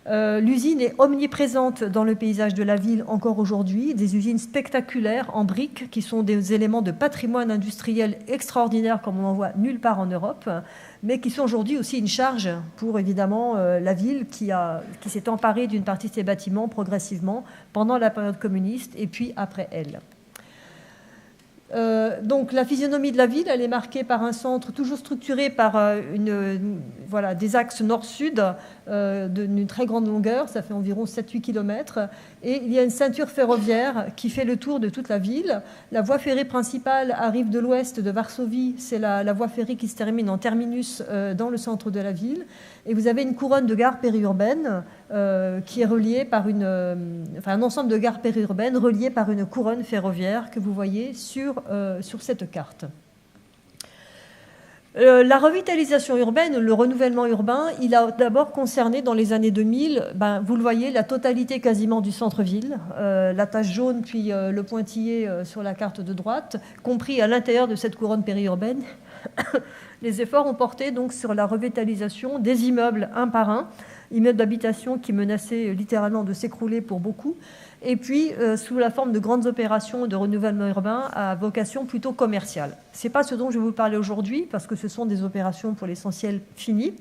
L'usine est omniprésente dans le paysage de la ville encore aujourd'hui, des usines spectaculaires en briques qui sont des éléments de patrimoine industriel extraordinaire comme on n'en voit nulle part en Europe, mais qui sont aujourd'hui aussi une charge pour évidemment la ville qui s'est emparée d'une partie de ses bâtiments progressivement pendant la période communiste et puis après elle. Donc la physionomie de la ville, elle est marquée par un centre toujours structuré par des axes nord-sud d'une très grande longueur, ça fait environ 7-8 km, et il y a une ceinture ferroviaire qui fait le tour de toute la ville. La voie ferrée principale arrive de l'ouest de Varsovie, c'est la voie ferrée qui se termine en terminus dans le centre de la ville, et vous avez une couronne de gares périurbaines qui est reliée par un ensemble de gares périurbaines reliées par une couronne ferroviaire que vous voyez sur cette carte. La revitalisation urbaine, le renouvellement urbain, il a d'abord concerné dans les années 2000, vous le voyez, la totalité quasiment du centre-ville, la tache jaune puis le pointillé sur la carte de droite, compris à l'intérieur de cette couronne périurbaine. Les efforts ont porté donc sur la revitalisation des immeubles un par un, immeubles d'habitation qui menaçaient littéralement de s'écrouler pour beaucoup, et puis sous la forme de grandes opérations de renouvellement urbain à vocation plutôt commerciale. Ce n'est pas ce dont je vais vous parler aujourd'hui, parce que ce sont des opérations pour l'essentiel finies,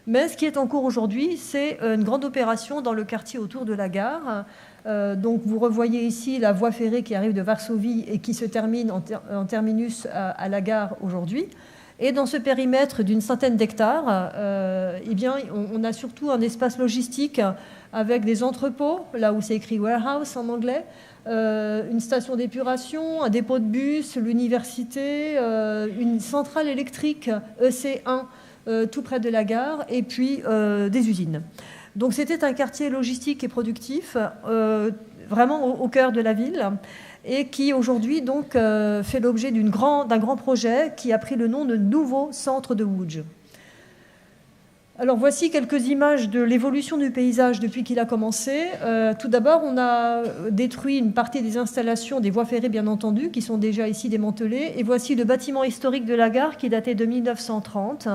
Mais ce qui est en cours aujourd'hui, c'est une grande opération dans le quartier autour de la gare. Donc vous revoyez ici la voie ferrée qui arrive de Varsovie et qui se termine en terminus à la gare aujourd'hui. Et dans ce périmètre d'une centaine d'hectares, eh bien, on a surtout un espace logistique avec des entrepôts, là où c'est écrit warehouse en anglais, une station d'épuration, un dépôt de bus, l'université, une centrale électrique EC1 tout près de la gare, et puis des usines. Donc c'était un quartier logistique et productif, vraiment au cœur de la ville, et qui aujourd'hui donc fait l'objet d'un grand projet qui a pris le nom de Nouveau Centre de Łódź. Alors voici quelques images de l'évolution du paysage depuis qu'il a commencé. Tout d'abord, on a détruit une partie des installations, des voies ferrées bien entendu, qui sont déjà ici démantelées. Et voici le bâtiment historique de la gare qui datait de 1930.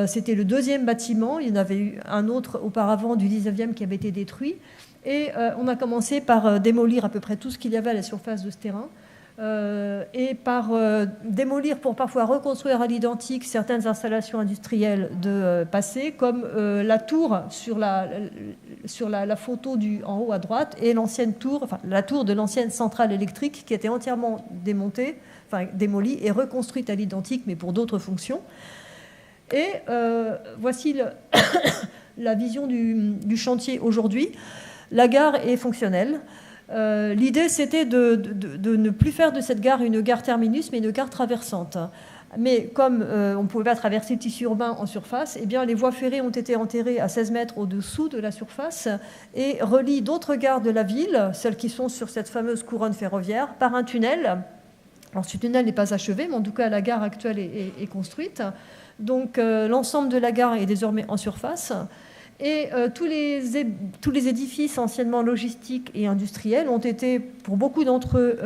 C'était le deuxième bâtiment. Il y en avait eu un autre auparavant du 19e qui avait été détruit. Et on a commencé par démolir à peu près tout ce qu'il y avait à la surface de ce terrain. Et par démolir pour parfois reconstruire à l'identique certaines installations industrielles de passé, comme la tour sur la photo en haut à droite, et l'ancienne tour, enfin la tour de l'ancienne centrale électrique qui était entièrement démontée, enfin démolie et reconstruite à l'identique, mais pour d'autres fonctions. Et voici la vision du chantier aujourd'hui. La gare est fonctionnelle. L'idée, c'était de ne plus faire de cette gare une gare terminus, mais une gare traversante. Mais comme on ne pouvait pas traverser le tissu urbain en surface, eh bien, les voies ferrées ont été enterrées à 16 mètres au-dessous de la surface et relient d'autres gares de la ville, celles qui sont sur cette fameuse couronne ferroviaire, par un tunnel. Alors, ce tunnel n'est pas achevé, mais en tout cas, la gare actuelle est construite. Donc, l'ensemble de la gare est désormais en surface. Et tous les édifices anciennement logistiques et industriels ont été, pour beaucoup d'entre eux,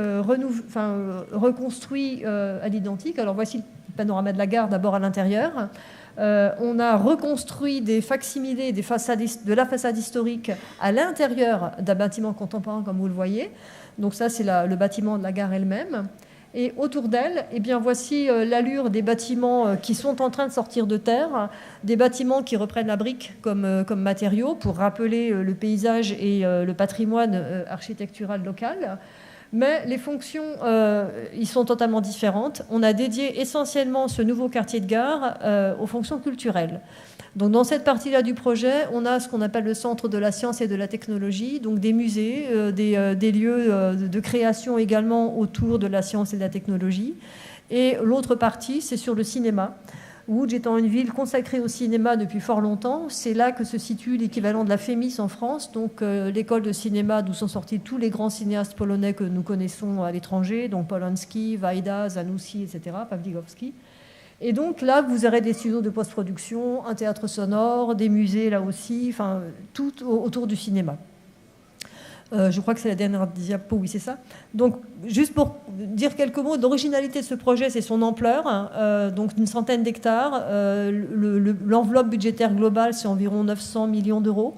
reconstruits à l'identique. Alors voici le panorama de la gare d'abord à l'intérieur. On a reconstruit des facsimilés de la façade historique à l'intérieur d'un bâtiment contemporain, comme vous le voyez. Donc ça, c'est le bâtiment de la gare elle-même. Et autour d'elle, eh bien, voici l'allure des bâtiments qui sont en train de sortir de terre, des bâtiments qui reprennent la brique comme matériau pour rappeler le paysage et le patrimoine architectural local. Mais les fonctions, ils sont totalement différentes. On a dédié essentiellement ce nouveau quartier de gare aux fonctions culturelles. Donc, dans cette partie-là du projet, on a ce qu'on appelle le centre de la science et de la technologie, donc des musées, des lieux de création également autour de la science et de la technologie. Et l'autre partie, c'est sur le cinéma. Łódź étant une ville consacrée au cinéma depuis fort longtemps, c'est là que se situe l'équivalent de la FEMIS en France, donc l'école de cinéma d'où sont sortis tous les grands cinéastes polonais que nous connaissons à l'étranger, donc Polanski, Wajda, Zanussi, etc., Pawlikowski. Et donc là, vous aurez des studios de post-production, un théâtre sonore, des musées là aussi, enfin tout autour du cinéma. Je crois que c'est la dernière diapo, oui c'est ça. Donc juste pour dire quelques mots d'originalité de ce projet, c'est son ampleur, donc une centaine d'hectares. L'enveloppe budgétaire globale, c'est environ 900 millions d'euros.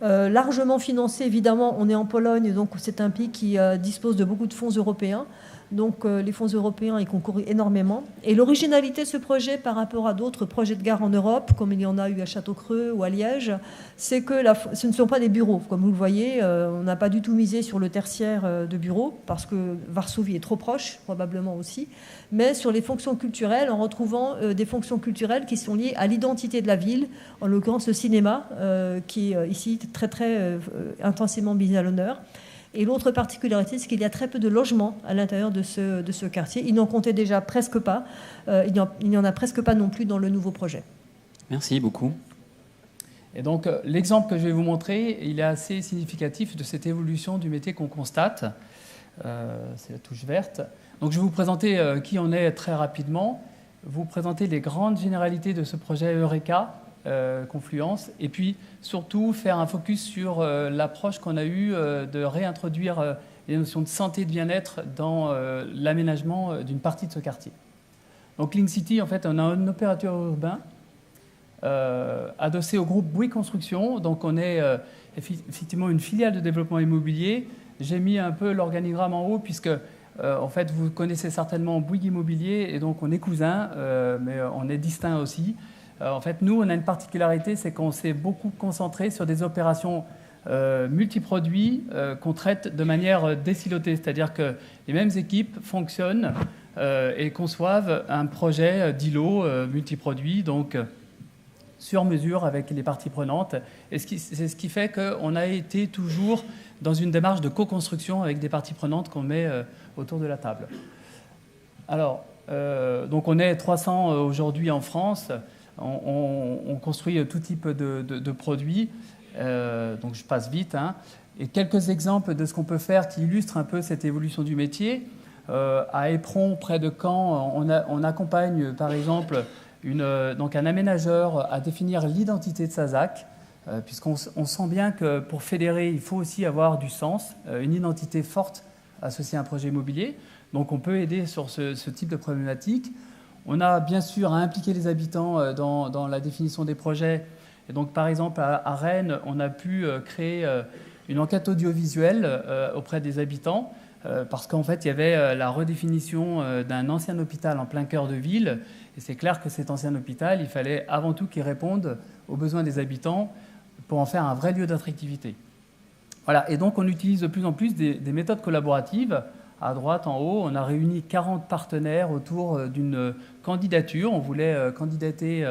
Largement financé, évidemment, on est en Pologne, donc c'est un pays qui dispose de beaucoup de fonds européens. Donc les fonds européens y concourent énormément. Et l'originalité de ce projet par rapport à d'autres projets de gare en Europe, comme il y en a eu à Château-Creux ou à Liège, c'est que ce ne sont pas des bureaux. Comme vous le voyez, on n'a pas du tout misé sur le tertiaire de bureaux, parce que Varsovie est trop proche, probablement aussi, mais sur les fonctions culturelles, en retrouvant des fonctions culturelles qui sont liées à l'identité de la ville, en l'occurrence le cinéma, qui est ici très très intensément mis à l'honneur. Et l'autre particularité, c'est qu'il y a très peu de logements à l'intérieur de ce quartier. Il n'en comptait déjà presque pas. Il n'y en a presque pas non plus dans le nouveau projet. Merci beaucoup. Et donc, l'exemple que je vais vous montrer, il est assez significatif de cette évolution du métier qu'on constate. C'est la touche verte. Donc, je vais vous présenter qui on est très rapidement. Vous présenter les grandes généralités de ce projet Eureka, Confluence, et puis surtout faire un focus sur l'approche qu'on a eue de réintroduire les notions de santé et de bien-être dans l'aménagement d'une partie de ce quartier. Donc Link City, en fait, on a un opérateur urbain adossé au groupe Bouygues Construction. Donc on est effectivement une filiale de développement immobilier. J'ai mis un peu l'organigramme en haut puisque en fait vous connaissez certainement Bouygues Immobilier et donc on est cousins, mais on est distincts aussi. En fait, nous, on a une particularité, c'est qu'on s'est beaucoup concentré sur des opérations multiproduits qu'on traite de manière désilotée, c'est-à-dire que les mêmes équipes fonctionnent et conçoivent un projet d'îlot multiproduits, donc sur mesure avec les parties prenantes. Et c'est ce qui fait qu'on a été toujours dans une démarche de co-construction avec des parties prenantes qu'on met autour de la table. Alors, donc on est 300 aujourd'hui en France. On construit tout type de produits. Donc je passe vite. Hein. Et quelques exemples de ce qu'on peut faire qui illustrent un peu cette évolution du métier. À Éperon, près de Caen, on accompagne par exemple donc un aménageur à définir l'identité de sa ZAC, puisqu'on sent bien que pour fédérer, il faut aussi avoir du sens, une identité forte associée à un projet immobilier. Donc on peut aider sur ce type de problématique. On a bien sûr à impliquer les habitants dans la définition des projets. Et donc par exemple à Rennes, on a pu créer une enquête audiovisuelle auprès des habitants, parce qu'en fait il y avait la redéfinition d'un ancien hôpital en plein cœur de ville. Et c'est clair que cet ancien hôpital, il fallait avant tout qu'il réponde aux besoins des habitants pour en faire un vrai lieu d'attractivité. Voilà. Et donc on utilise de plus en plus des méthodes collaboratives. À droite, en haut, on a réuni 40 partenaires autour d'une candidature. On voulait candidater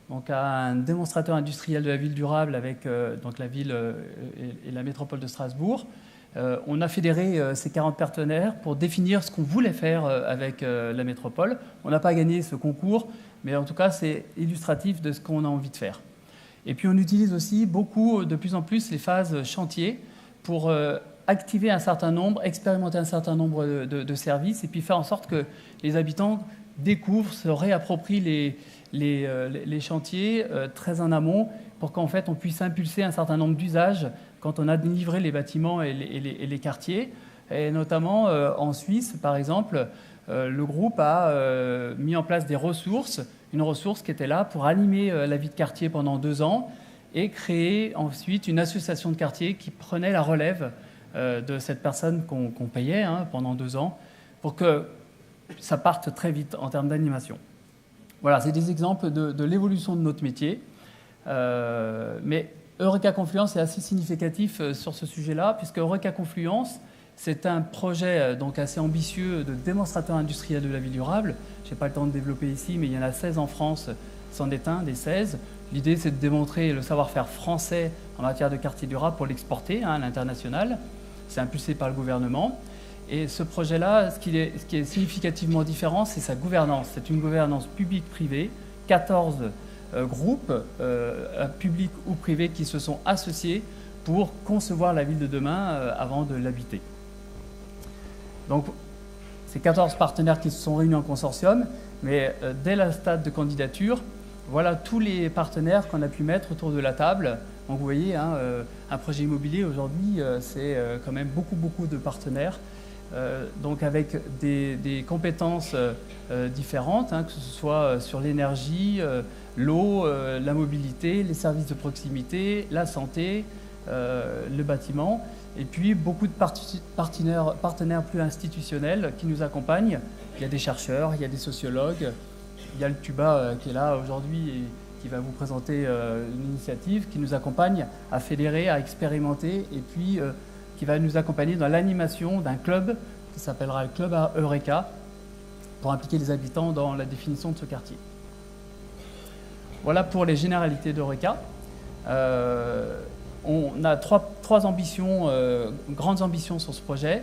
donc à un démonstrateur industriel de la ville durable avec donc la ville et la métropole de Strasbourg. On a fédéré ces 40 partenaires pour définir ce qu'on voulait faire avec la métropole. On n'a pas gagné ce concours, mais en tout cas, c'est illustratif de ce qu'on a envie de faire. Et puis, on utilise aussi beaucoup, de plus en plus, les phases chantier pour activer un certain nombre, expérimenter un certain nombre de services et puis faire en sorte que les habitants découvrent, se réapproprient les chantiers très en amont pour qu'en fait on puisse impulser un certain nombre d'usages quand on a délivré les bâtiments et les quartiers. Et notamment en Suisse, par exemple, le groupe a mis en place des ressources, une ressource qui était là pour animer la vie de quartier pendant 2 ans et créer ensuite une association de quartier qui prenait la relève de cette personne qu'on payait pendant 2 ans pour que ça parte très vite en termes d'animation. Voilà, c'est des exemples de l'évolution de notre métier. Mais Eureka Confluence est assez significatif sur ce sujet-là, puisque Eureka Confluence, c'est un projet donc assez ambitieux de démonstrateur industriel de la ville durable. Je n'ai pas le temps de développer ici, mais il y en a 16 en France, c'en est un des 16. L'idée, c'est de démontrer le savoir-faire français en matière de quartier durable pour l'exporter à l'international. C'est impulsé par le gouvernement. Et ce projet-là, ce qui est significativement différent, c'est sa gouvernance. C'est une gouvernance publique-privée, 14 groupes, publics ou privés, qui se sont associés pour concevoir la ville de demain avant de l'habiter. Donc, c'est 14 partenaires qui se sont réunis en consortium, mais dès la stade de candidature, voilà tous les partenaires qu'on a pu mettre autour de la table. Donc vous voyez, un projet immobilier aujourd'hui, c'est quand même beaucoup de partenaires. Donc avec des compétences différentes, que ce soit sur l'énergie, l'eau, la mobilité, les services de proximité, la santé, le bâtiment, et puis beaucoup de partenaires plus institutionnels qui nous accompagnent. Il y a des chercheurs, il y a des sociologues, il y a le TUBA qui est là aujourd'hui et qui va vous présenter une initiative qui nous accompagne à fédérer, à expérimenter, et puis qui va nous accompagner dans l'animation d'un club qui s'appellera le Club Eureka pour impliquer les habitants dans la définition de ce quartier. Voilà pour les généralités d'Eureka. On a trois ambitions, grandes ambitions sur ce projet.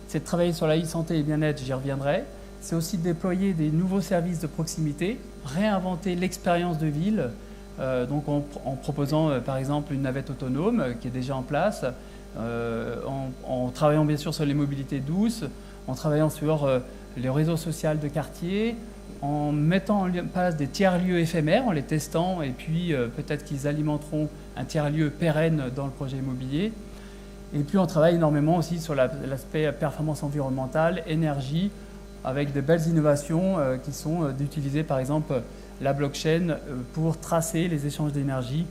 C'est de travailler sur la e-santé et bien-être, j'y reviendrai. C'est aussi de déployer des nouveaux services de proximité, réinventer l'expérience de ville, donc en proposant par exemple une navette autonome qui est déjà en place, en travaillant bien sûr sur les mobilités douces, en travaillant sur les réseaux sociaux de quartier, en mettant en place des tiers-lieux éphémères, en les testant, et puis peut-être qu'ils alimenteront un tiers-lieu pérenne dans le projet immobilier. Et puis on travaille énormément aussi sur l'aspect performance environnementale, énergie, avec de belles innovations qui sont d'utiliser par exemple la blockchain pour tracer les échanges d'énergie.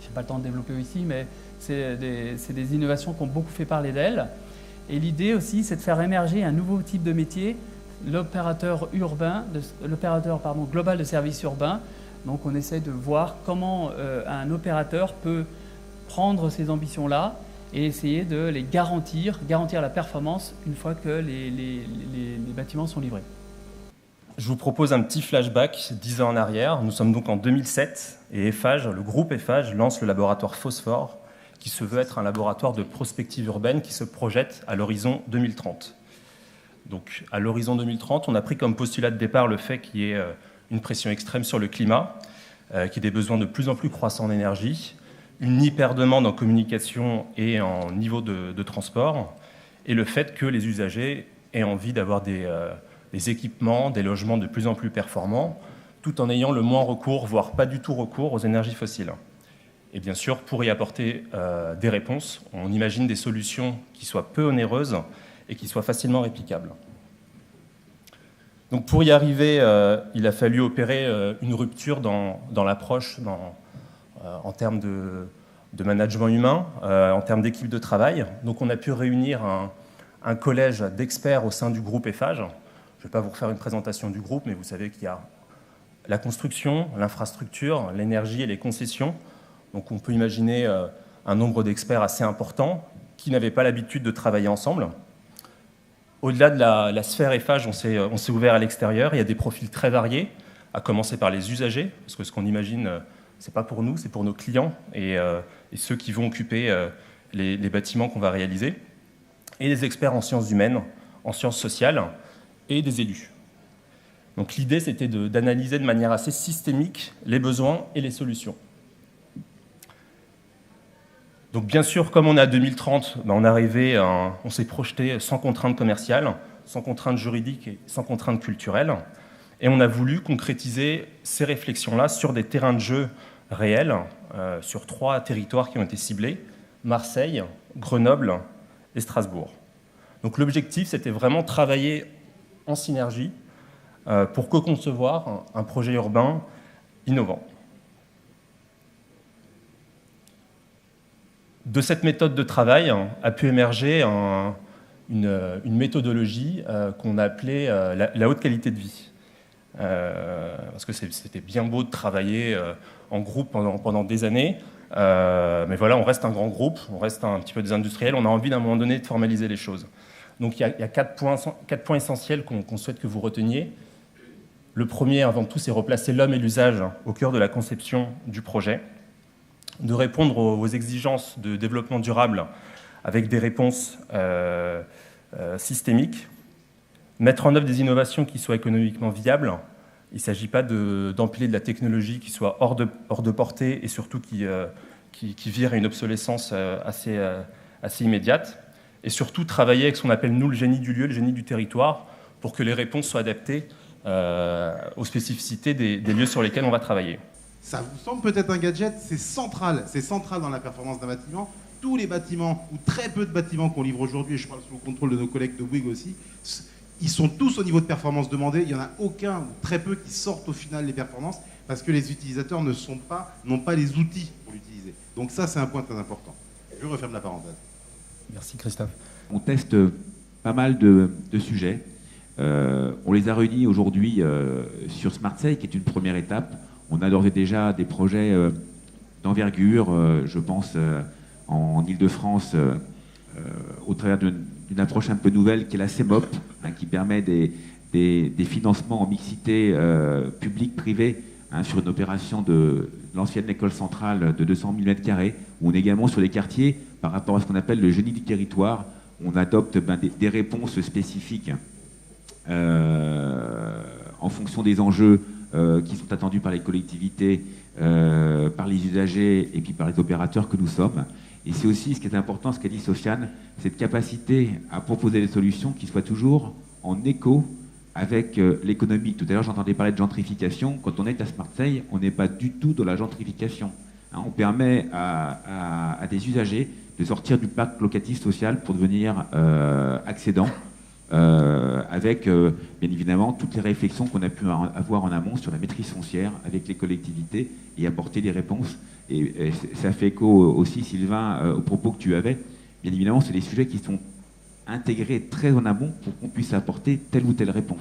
Je n'ai pas le temps de développer ici, mais c'est des innovations qui ont beaucoup fait parler d'elles. Et l'idée aussi, c'est de faire émerger un nouveau type de métier, l'opérateur global de services urbains, Donc on essaie de voir comment un opérateur peut prendre ces ambitions-là et essayer de les garantir la performance une fois que les bâtiments sont livrés. Je vous propose un petit flashback 10 ans en arrière. Nous sommes donc en 2007 et Eiffage, le groupe Eiffage, lance le laboratoire Phosphore, qui se veut être un laboratoire de prospective urbaine qui se projette à l'horizon 2030. Donc à l'horizon 2030, on a pris comme postulat de départ le fait qu'il y ait une pression extrême sur le climat, qu'il y ait des besoins de plus en plus croissants en énergie, une hyper-demande en communication et en niveau de transport, et le fait que les usagers aient envie d'avoir des équipements, des logements de plus en plus performants, tout en ayant le moins recours, voire pas du tout recours aux énergies fossiles. Et bien sûr, pour y apporter des réponses, on imagine des solutions qui soient peu onéreuses et qui soient facilement réplicables. Donc pour y arriver, il a fallu opérer une rupture dans l'approche, en termes de management humain, en termes d'équipe de travail. Donc on a pu réunir un collège d'experts au sein du groupe Eiffage. Je ne vais pas vous refaire une présentation du groupe, mais vous savez qu'il y a la construction, l'infrastructure, l'énergie et les concessions. Donc on peut imaginer un nombre d'experts assez important qui n'avaient pas l'habitude de travailler ensemble. Au-delà de la sphère Eiffage, on s'est ouvert à l'extérieur. Il y a des profils très variés, à commencer par les usagers, parce que ce qu'on imagine, ce n'est pas pour nous, c'est pour nos clients et ceux qui vont occuper les bâtiments qu'on va réaliser, et des experts en sciences humaines, en sciences sociales, et des élus. Donc l'idée, c'était d'analyser de manière assez systémique les besoins et les solutions. Donc bien sûr, comme on est à 2030, on s'est projeté sans contraintes commerciales, sans contraintes juridiques et sans contraintes culturelles. Et on a voulu concrétiser ces réflexions-là sur des terrains de jeu réels, sur 3 territoires qui ont été ciblés, Marseille, Grenoble et Strasbourg. Donc l'objectif, c'était vraiment travailler en synergie pour co-concevoir un projet urbain innovant. De cette méthode de travail a pu émerger une méthodologie qu'on a appelée la haute qualité de vie. Parce que c'était bien beau de travailler en groupe pendant des années, mais voilà, on reste un grand groupe, on reste un petit peu des industriels, on a envie d'un moment donné de formaliser les choses. Donc il y a 4 points essentiels qu'on souhaite que vous reteniez. Le premier, avant tout, c'est replacer l'homme et l'usage au cœur de la conception du projet, de répondre aux exigences de développement durable avec des réponses systémiques, mettre en œuvre des innovations qui soient économiquement viables. Il ne s'agit pas d'empiler de la technologie qui soit hors de portée et surtout qui vire à une obsolescence assez immédiate. Et surtout travailler avec ce qu'on appelle, nous, le génie du lieu, le génie du territoire, pour que les réponses soient adaptées aux spécificités des lieux sur lesquels on va travailler. Ça vous semble peut-être un gadget, c'est central dans la performance d'un bâtiment. Tous les bâtiments, ou très peu de bâtiments qu'on livre aujourd'hui, et je parle sous le contrôle de nos collègues de Bouygues aussi, ils sont tous au niveau de performance demandée. Il n'y en a aucun, ou très peu, qui sortent au final les performances, parce que les utilisateurs n'ont pas les outils pour l'utiliser. Donc ça, c'est un point très important. Je referme la parenthèse. Merci Christophe. On teste pas mal de sujets. On les a réunis aujourd'hui sur SmartSeille, qui est une première étape. On a d'ores et déjà des projets d'envergure, je pense en Ile-de-France, au travers d'une approche un peu nouvelle qui est la CEMOP, qui permet des financements en mixité publique-privée sur une opération de l'ancienne école centrale de 200 000 m², où on est également sur des quartiers, par rapport à ce qu'on appelle le génie du territoire, on adopte des réponses spécifiques en fonction des enjeux qui sont attendus par les collectivités, par les usagers et puis par les opérateurs que nous sommes. Et c'est aussi, ce qui est important, ce qu'a dit Sofiane, cette capacité à proposer des solutions qui soient toujours en écho avec l'économie. Tout à l'heure, j'entendais parler de gentrification. Quand on est à SmartSeille, on n'est pas du tout dans la gentrification. On permet à des usagers de sortir du parc locatif social pour devenir accédants, avec bien évidemment toutes les réflexions qu'on a pu avoir en amont sur la maîtrise foncière avec les collectivités et apporter des réponses. Et ça fait écho aussi, Sylvain, aux propos que tu avais. Bien évidemment, c'est des sujets qui sont intégrés très en amont pour qu'on puisse apporter telle ou telle réponse.